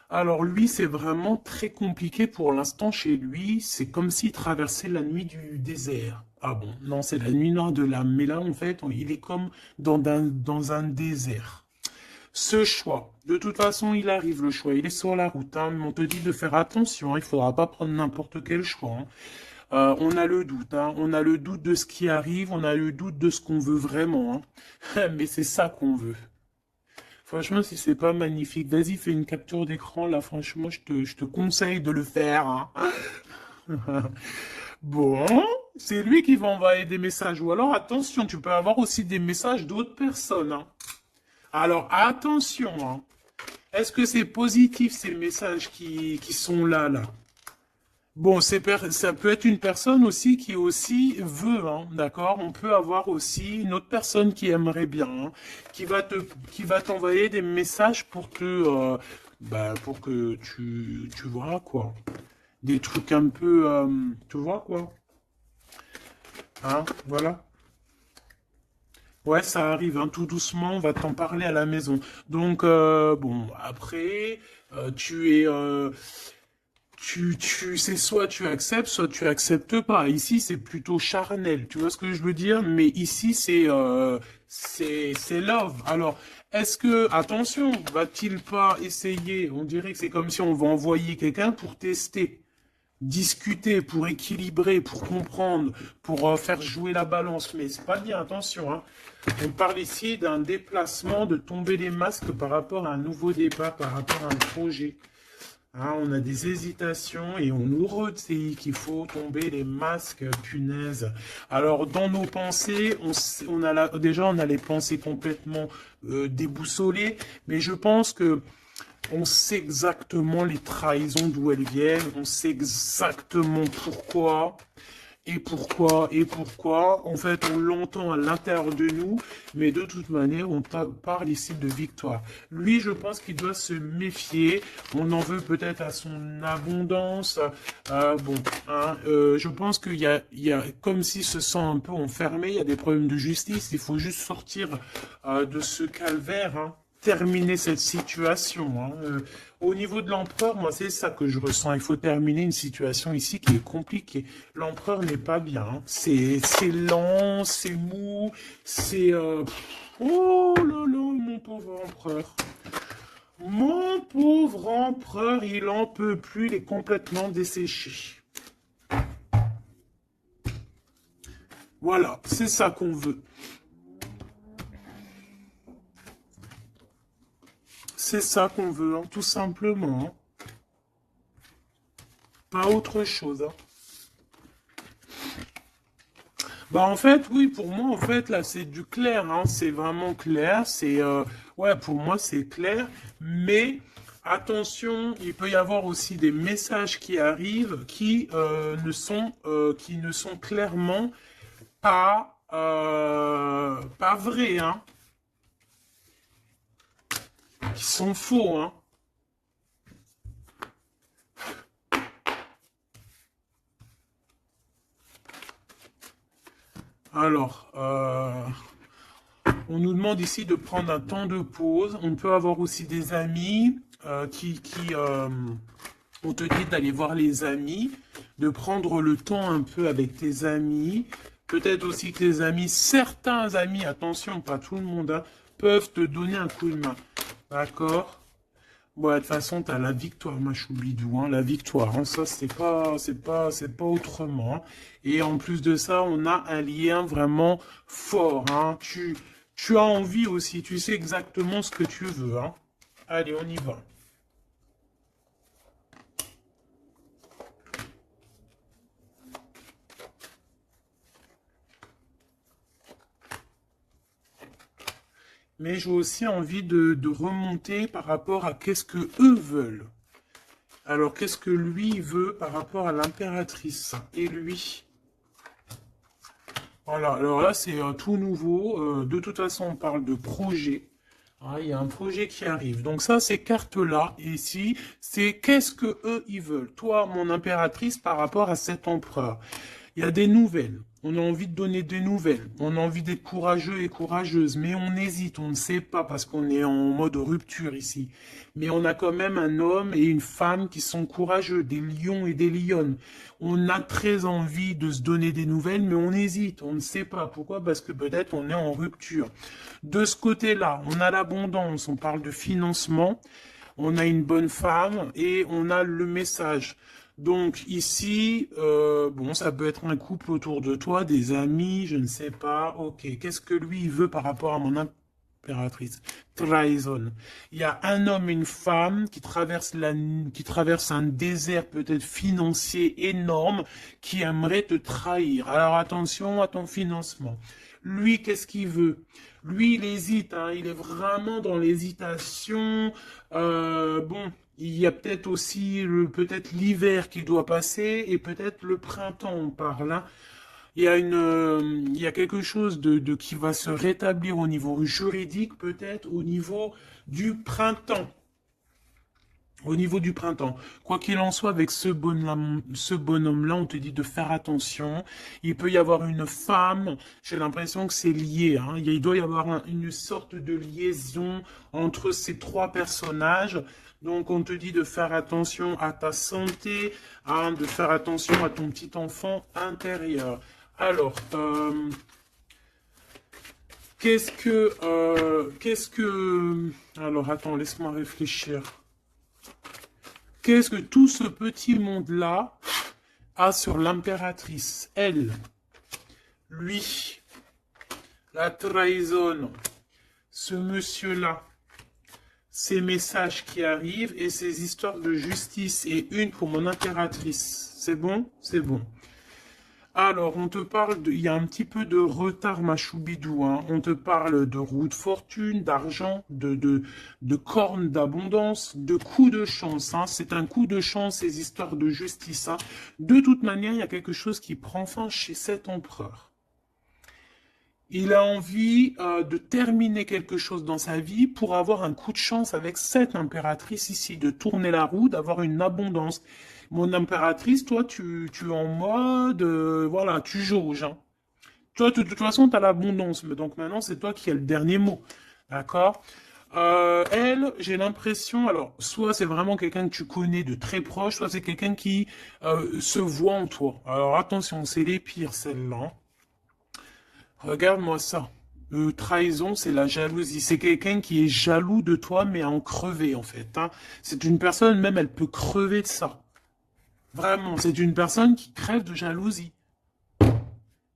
[SPEAKER 1] Alors lui, c'est vraiment très compliqué pour l'instant chez lui. C'est comme s'il traversait la nuit du désert. Ah bon, non, c'est la nuit noire de l'âme. Mais là, en fait, il est comme dans un désert. Ce choix, de toute façon, il arrive le choix. Il est sur la route. Hein, mais on te dit de faire attention. Il ne faudra pas prendre n'importe quel choix. Hein. On a le doute, hein. On a le doute de ce qui arrive, on a le doute de ce qu'on veut vraiment. Hein. Mais c'est ça qu'on veut. Franchement, si c'est pas magnifique, vas-y, fais une capture d'écran, là, franchement, je te conseille de le faire. Hein. Bon, c'est lui qui va envoyer des messages. Ou alors, attention, tu peux avoir aussi des messages d'autres personnes. Hein. Alors, attention. Hein. Est-ce que c'est positif, ces messages qui sont là, là? Bon, ça peut être une personne aussi qui aussi veut, hein, d'accord? On peut avoir aussi une autre personne qui aimerait bien, hein, qui va t'envoyer des messages pour pour que tu vois quoi, des trucs un peu, tu vois quoi, hein, voilà. Ouais, ça arrive, hein, tout doucement, on va t'en parler à la maison. Donc, bon, après, tu es, c'est soit tu acceptes, soit tu acceptes pas. Ici, c'est plutôt charnel. Tu vois ce que je veux dire? Mais ici, c'est love. Alors, est-ce que, attention, va-t-il pas essayer? On dirait que c'est comme si on va envoyer quelqu'un pour tester, discuter, pour équilibrer, pour comprendre, pour faire jouer la balance. Mais c'est pas bien, attention, hein. On parle ici d'un déplacement, de tomber les masques par rapport à un nouveau débat, par rapport à un projet. Ah, on a des hésitations et on nous redit qu'il faut tomber les masques, punaise. Alors, dans nos pensées, déjà, on a les pensées complètement déboussolées, mais je pense que on sait exactement les trahisons d'où elles viennent, on sait exactement pourquoi. Et pourquoi, en fait, on l'entend à l'intérieur de nous, mais de toute manière, on parle ici de victoire. Lui, je pense qu'il doit se méfier, on en veut peut-être à son abondance, bon, hein, je pense il y a comme s'il se sent un peu enfermé, il y a des problèmes de justice, il faut juste sortir de ce calvaire, hein. Terminer cette situation. Hein. Au niveau de l'empereur, moi, c'est ça que je ressens. Il faut terminer une situation ici qui est compliquée. L'empereur n'est pas bien. Hein. C'est lent, c'est mou, c'est... Oh là là, mon pauvre empereur. Mon pauvre empereur, il en peut plus, il est complètement desséché. Voilà, c'est ça qu'on veut. C'est ça qu'on veut, hein, tout simplement. Hein. Pas autre chose. Hein. Bah en fait, oui, pour moi, en fait, là, c'est du clair. Hein, c'est vraiment clair. C'est, ouais, pour moi, c'est clair. Mais attention, il peut y avoir aussi des messages qui arrivent qui ne sont clairement pas pas vrais, hein, qui sont faux, hein. Alors, on nous demande ici de prendre un temps de pause. On peut avoir aussi des amis on te dit d'aller voir les amis, de prendre le temps un peu avec tes amis. Peut-être aussi que tes amis, certains amis, attention, pas tout le monde, hein, peuvent te donner un coup de main. D'accord? Bon, de toute façon, tu as la victoire, ma choubidou, hein, la victoire. Hein, ça, c'est pas autrement. Hein. Et en plus de ça, on a un lien vraiment fort. Hein. Tu as envie aussi, tu sais exactement ce que tu veux. Hein. Allez, on y va. Mais j'ai aussi envie de remonter par rapport à qu'est-ce que eux veulent. Alors, qu'est-ce que lui veut par rapport à l'impératrice? Et lui? Voilà, alors là, c'est tout nouveau. De toute façon, on parle de projet. Ah, il y a un projet qui arrive. Donc ça, ces cartes-là, ici, c'est qu'est-ce que eux, ils veulent. Toi, mon impératrice, par rapport à cet empereur. Il y a des nouvelles. On a envie de donner des nouvelles. On a envie d'être courageux et courageuse. Mais on hésite, on ne sait pas parce qu'on est en mode rupture ici. Mais on a quand même un homme et une femme qui sont courageux, des lions et des lionnes. On a très envie de se donner des nouvelles, mais on hésite, on ne sait pas. Pourquoi? Parce que peut-être on est en rupture. De ce côté-là, on a l'abondance, on parle de financement, on a une bonne femme et on a le message. Donc ici, bon, ça peut être un couple autour de toi, des amis, je ne sais pas. Ok, qu'est-ce que lui il veut par rapport à mon impératrice? Trahison. Il y a un homme et une femme qui traversent un désert peut-être financier énorme, qui aimerait te trahir. Alors attention à ton financement. Lui, qu'est-ce qu'il veut? Lui, il hésite, hein, il est vraiment dans l'hésitation. Bon, il y a peut-être aussi peut-être l'hiver qui doit passer et peut-être le printemps, on parle. Hein. Il y a quelque chose qui va se rétablir au niveau juridique, peut-être au niveau du printemps. Au niveau du printemps. Quoi qu'il en soit, avec ce bonhomme-là, on te dit de faire attention. Il peut y avoir une femme, j'ai l'impression que c'est lié. Hein. Il doit y avoir une sorte de liaison entre ces trois personnages. Donc, on te dit de faire attention à ta santé, hein, de faire attention à ton petit enfant intérieur. Alors, alors, attends, laisse-moi réfléchir. Qu'est-ce que tout ce petit monde-là a sur l'impératrice? Elle, lui, la trahison, ce monsieur-là, ces messages qui arrivent et ces histoires de justice et une pour mon impératrice. C'est bon? C'est bon. Alors, on te parle il y a un petit peu de retard, ma choubidou, hein. On te parle de roue de fortune, d'argent, de cornes d'abondance, de coups de chance, hein. C'est un coup de chance, ces histoires de justice, hein. De toute manière, il y a quelque chose qui prend fin chez cet empereur. Il a envie de terminer quelque chose dans sa vie pour avoir un coup de chance avec cette impératrice ici, de tourner la roue, d'avoir une abondance. Mon impératrice, toi, tu es en mode, voilà, tu jauges. Hein. Toi, de toute façon, tu as l'abondance, mais donc maintenant, c'est toi qui as le dernier mot. D'accord? Elle, j'ai l'impression, alors, soit c'est vraiment quelqu'un que tu connais de très proche, soit c'est quelqu'un qui se voit en toi. Alors, attention, c'est les pires, celles-là. Regarde-moi ça. Trahison, c'est la jalousie. C'est quelqu'un qui est jaloux de toi, mais à en crever, en fait. Hein. C'est une personne, même, elle peut crever de ça. Vraiment, c'est une personne qui crève de jalousie.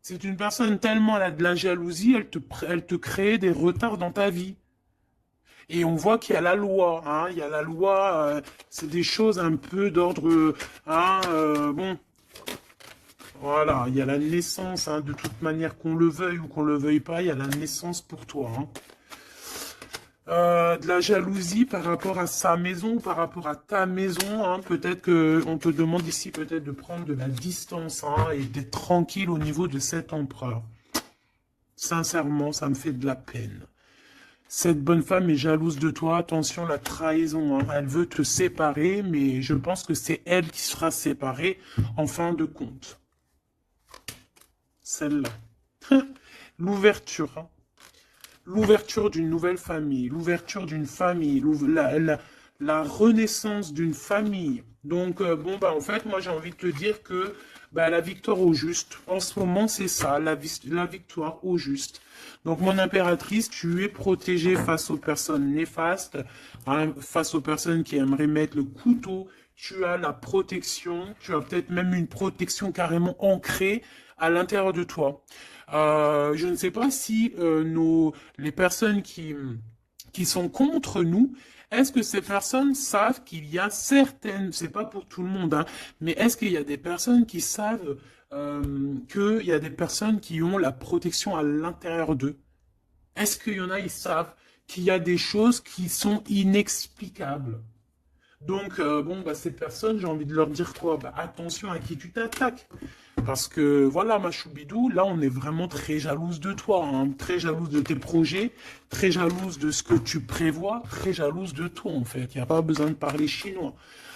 [SPEAKER 1] C'est une personne tellement elle a de la jalousie, elle te crée des retards dans ta vie. Et on voit qu'il y a la loi. Hein. Il y a la loi, c'est des choses un peu d'ordre... Hein, bon... Voilà, il y a la naissance, hein, de toute manière, qu'on le veuille ou qu'on le veuille pas, il y a la naissance pour toi. Hein. De la jalousie par rapport à sa maison, par rapport à ta maison. Hein. Peut-être qu'on te demande ici peut-être de prendre de la distance hein, et d'être tranquille au niveau de cet empereur. Sincèrement, ça me fait de la peine. Cette bonne femme est jalouse de toi. Attention, la trahison, hein. Elle veut te séparer, mais je pense que c'est elle qui sera séparée en fin de compte. Celle-là. L'ouverture, hein. L'ouverture d'une nouvelle famille, l'ouverture d'une famille, la renaissance d'une famille. Donc, bon, bah, en fait, moi, j'ai envie de te dire que bah, la victoire au juste, en ce moment, c'est ça, la victoire au juste. Donc, mon impératrice, tu es protégée face aux personnes néfastes, hein, face aux personnes qui aimeraient mettre le couteau. Tu as la protection, tu as peut-être même une protection carrément ancrée à l'intérieur de toi. Je ne sais pas si les personnes qui sont contre nous, est-ce que ces personnes savent qu'il y a certaines, c'est pas pour tout le monde, hein, mais est-ce qu'il y a des personnes qui savent qu'il y a des personnes qui ont la protection à l'intérieur d'eux? Est-ce qu'il y en a, ils savent qu'il y a des choses qui sont inexplicables? Donc, bon, bah, ces personnes, j'ai envie de leur dire quoi? Bah, attention à qui tu t'attaques. Parce que, voilà, ma choubidou, là, on est vraiment très jalouse de toi, hein, très jalouse de tes projets, très jalouse de ce que tu prévois, très jalouse de toi, en fait. Il n'y a pas besoin de parler chinois.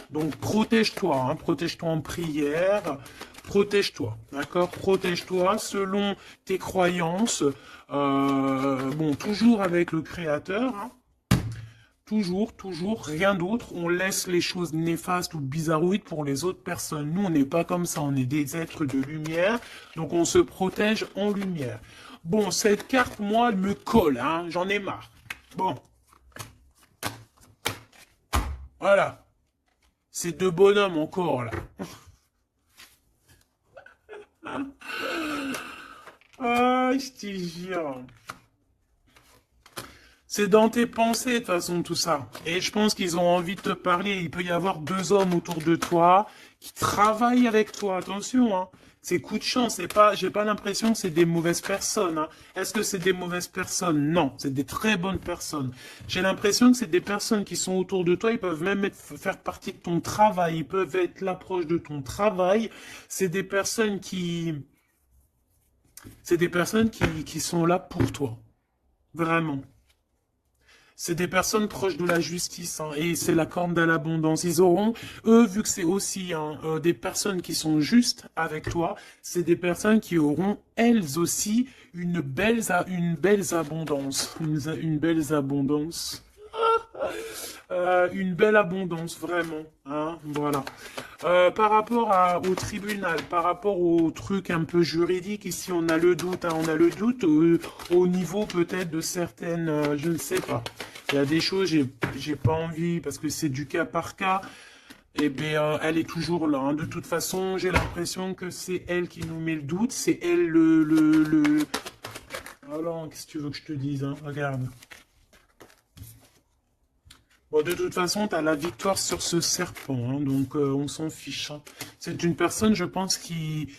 [SPEAKER 1] Donc, protège-toi, hein, protège-toi en prière, protège-toi, d'accord? Protège-toi selon tes croyances, bon, toujours avec le Créateur, hein. Toujours, toujours, rien d'autre. On laisse les choses néfastes ou bizarroïdes pour les autres personnes. Nous, on n'est pas comme ça. On est des êtres de lumière. Donc, on se protège en lumière. Bon, cette carte, moi, elle me colle. Hein, j'en ai marre. Bon. Voilà. Ces deux bonhommes encore, là. Ah, je te jure. C'est dans tes pensées, de toute façon, tout ça. Et je pense qu'ils ont envie de te parler. Il peut y avoir deux hommes autour de toi qui travaillent avec toi. Attention, hein. C'est coup de chance. J'ai pas l'impression que c'est des mauvaises personnes, hein. Est-ce que c'est des mauvaises personnes? Non, c'est des très bonnes personnes. J'ai l'impression que c'est des personnes qui sont autour de toi. Ils peuvent même faire partie de ton travail. Ils peuvent être l'approche de ton travail. C'est des personnes qui sont là pour toi. Vraiment. C'est des personnes proches de la justice, hein, et c'est la corne de l'abondance. Ils auront, eux, vu que c'est aussi hein, des personnes qui sont justes avec toi, c'est des personnes qui auront, elles aussi, une belle abondance. Une belle abondance. Une belle abondance, vraiment. Hein, voilà. Par rapport au tribunal, par rapport au truc un peu juridique, ici on a le doute, hein, on a le doute au niveau peut-être de certaines, je ne sais pas. Il y a des choses, j'ai pas envie, parce que c'est du cas par cas. Eh bien, elle est toujours là. Hein. De toute façon, j'ai l'impression que c'est elle qui nous met le doute. C'est elle le... Alors, qu'est-ce que tu veux que je te dise, hein? Regarde. Bon, de toute façon, tu as la victoire sur ce serpent, hein, donc on s'en fiche. Hein. C'est une personne, je pense, qui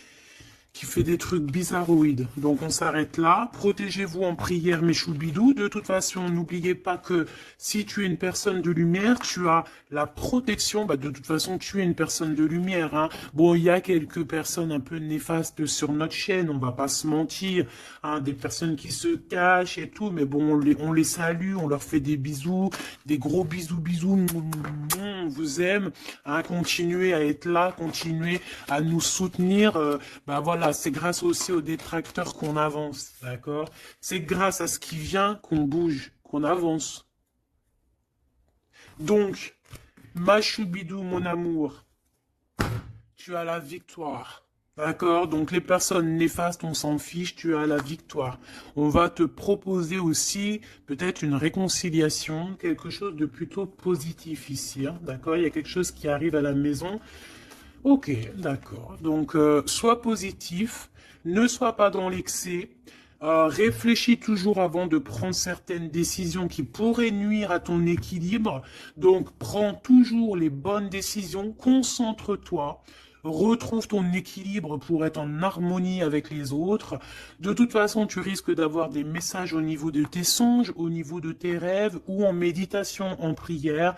[SPEAKER 1] fait des trucs bizarroïdes. Donc on s'arrête là. Protégez-vous en prière, mes choubidous. De toute façon, n'oubliez pas que si tu es une personne de lumière, tu as la protection. Bah, de toute façon, tu es une personne de lumière. Hein. Bon, il y a quelques personnes un peu néfastes sur notre chaîne, on va pas se mentir. Hein, des personnes qui se cachent et tout. Mais bon, on les salue, on leur fait des bisous, des gros bisous, bisous. On vous aime. Hein, continuez à être là, continuez à nous soutenir. Bah voilà. C'est grâce aussi aux détracteurs qu'on avance, d'accord? C'est grâce à ce qui vient qu'on bouge, qu'on avance. Donc, ma choubidou, mon amour, tu as la victoire. D'accord? Donc les personnes néfastes, on s'en fiche, tu as la victoire. On va te proposer aussi peut-être une réconciliation, quelque chose de plutôt positif ici. Hein, d'accord? Il y a quelque chose qui arrive à la maison. Ok, d'accord. Donc, sois positif, ne sois pas dans l'excès, réfléchis toujours avant de prendre certaines décisions qui pourraient nuire à ton équilibre. Donc, prends toujours les bonnes décisions, concentre-toi. Retrouve ton équilibre pour être en harmonie avec les autres. De toute façon, tu risques d'avoir des messages au niveau de tes songes, au niveau de tes rêves ou en méditation, en prière.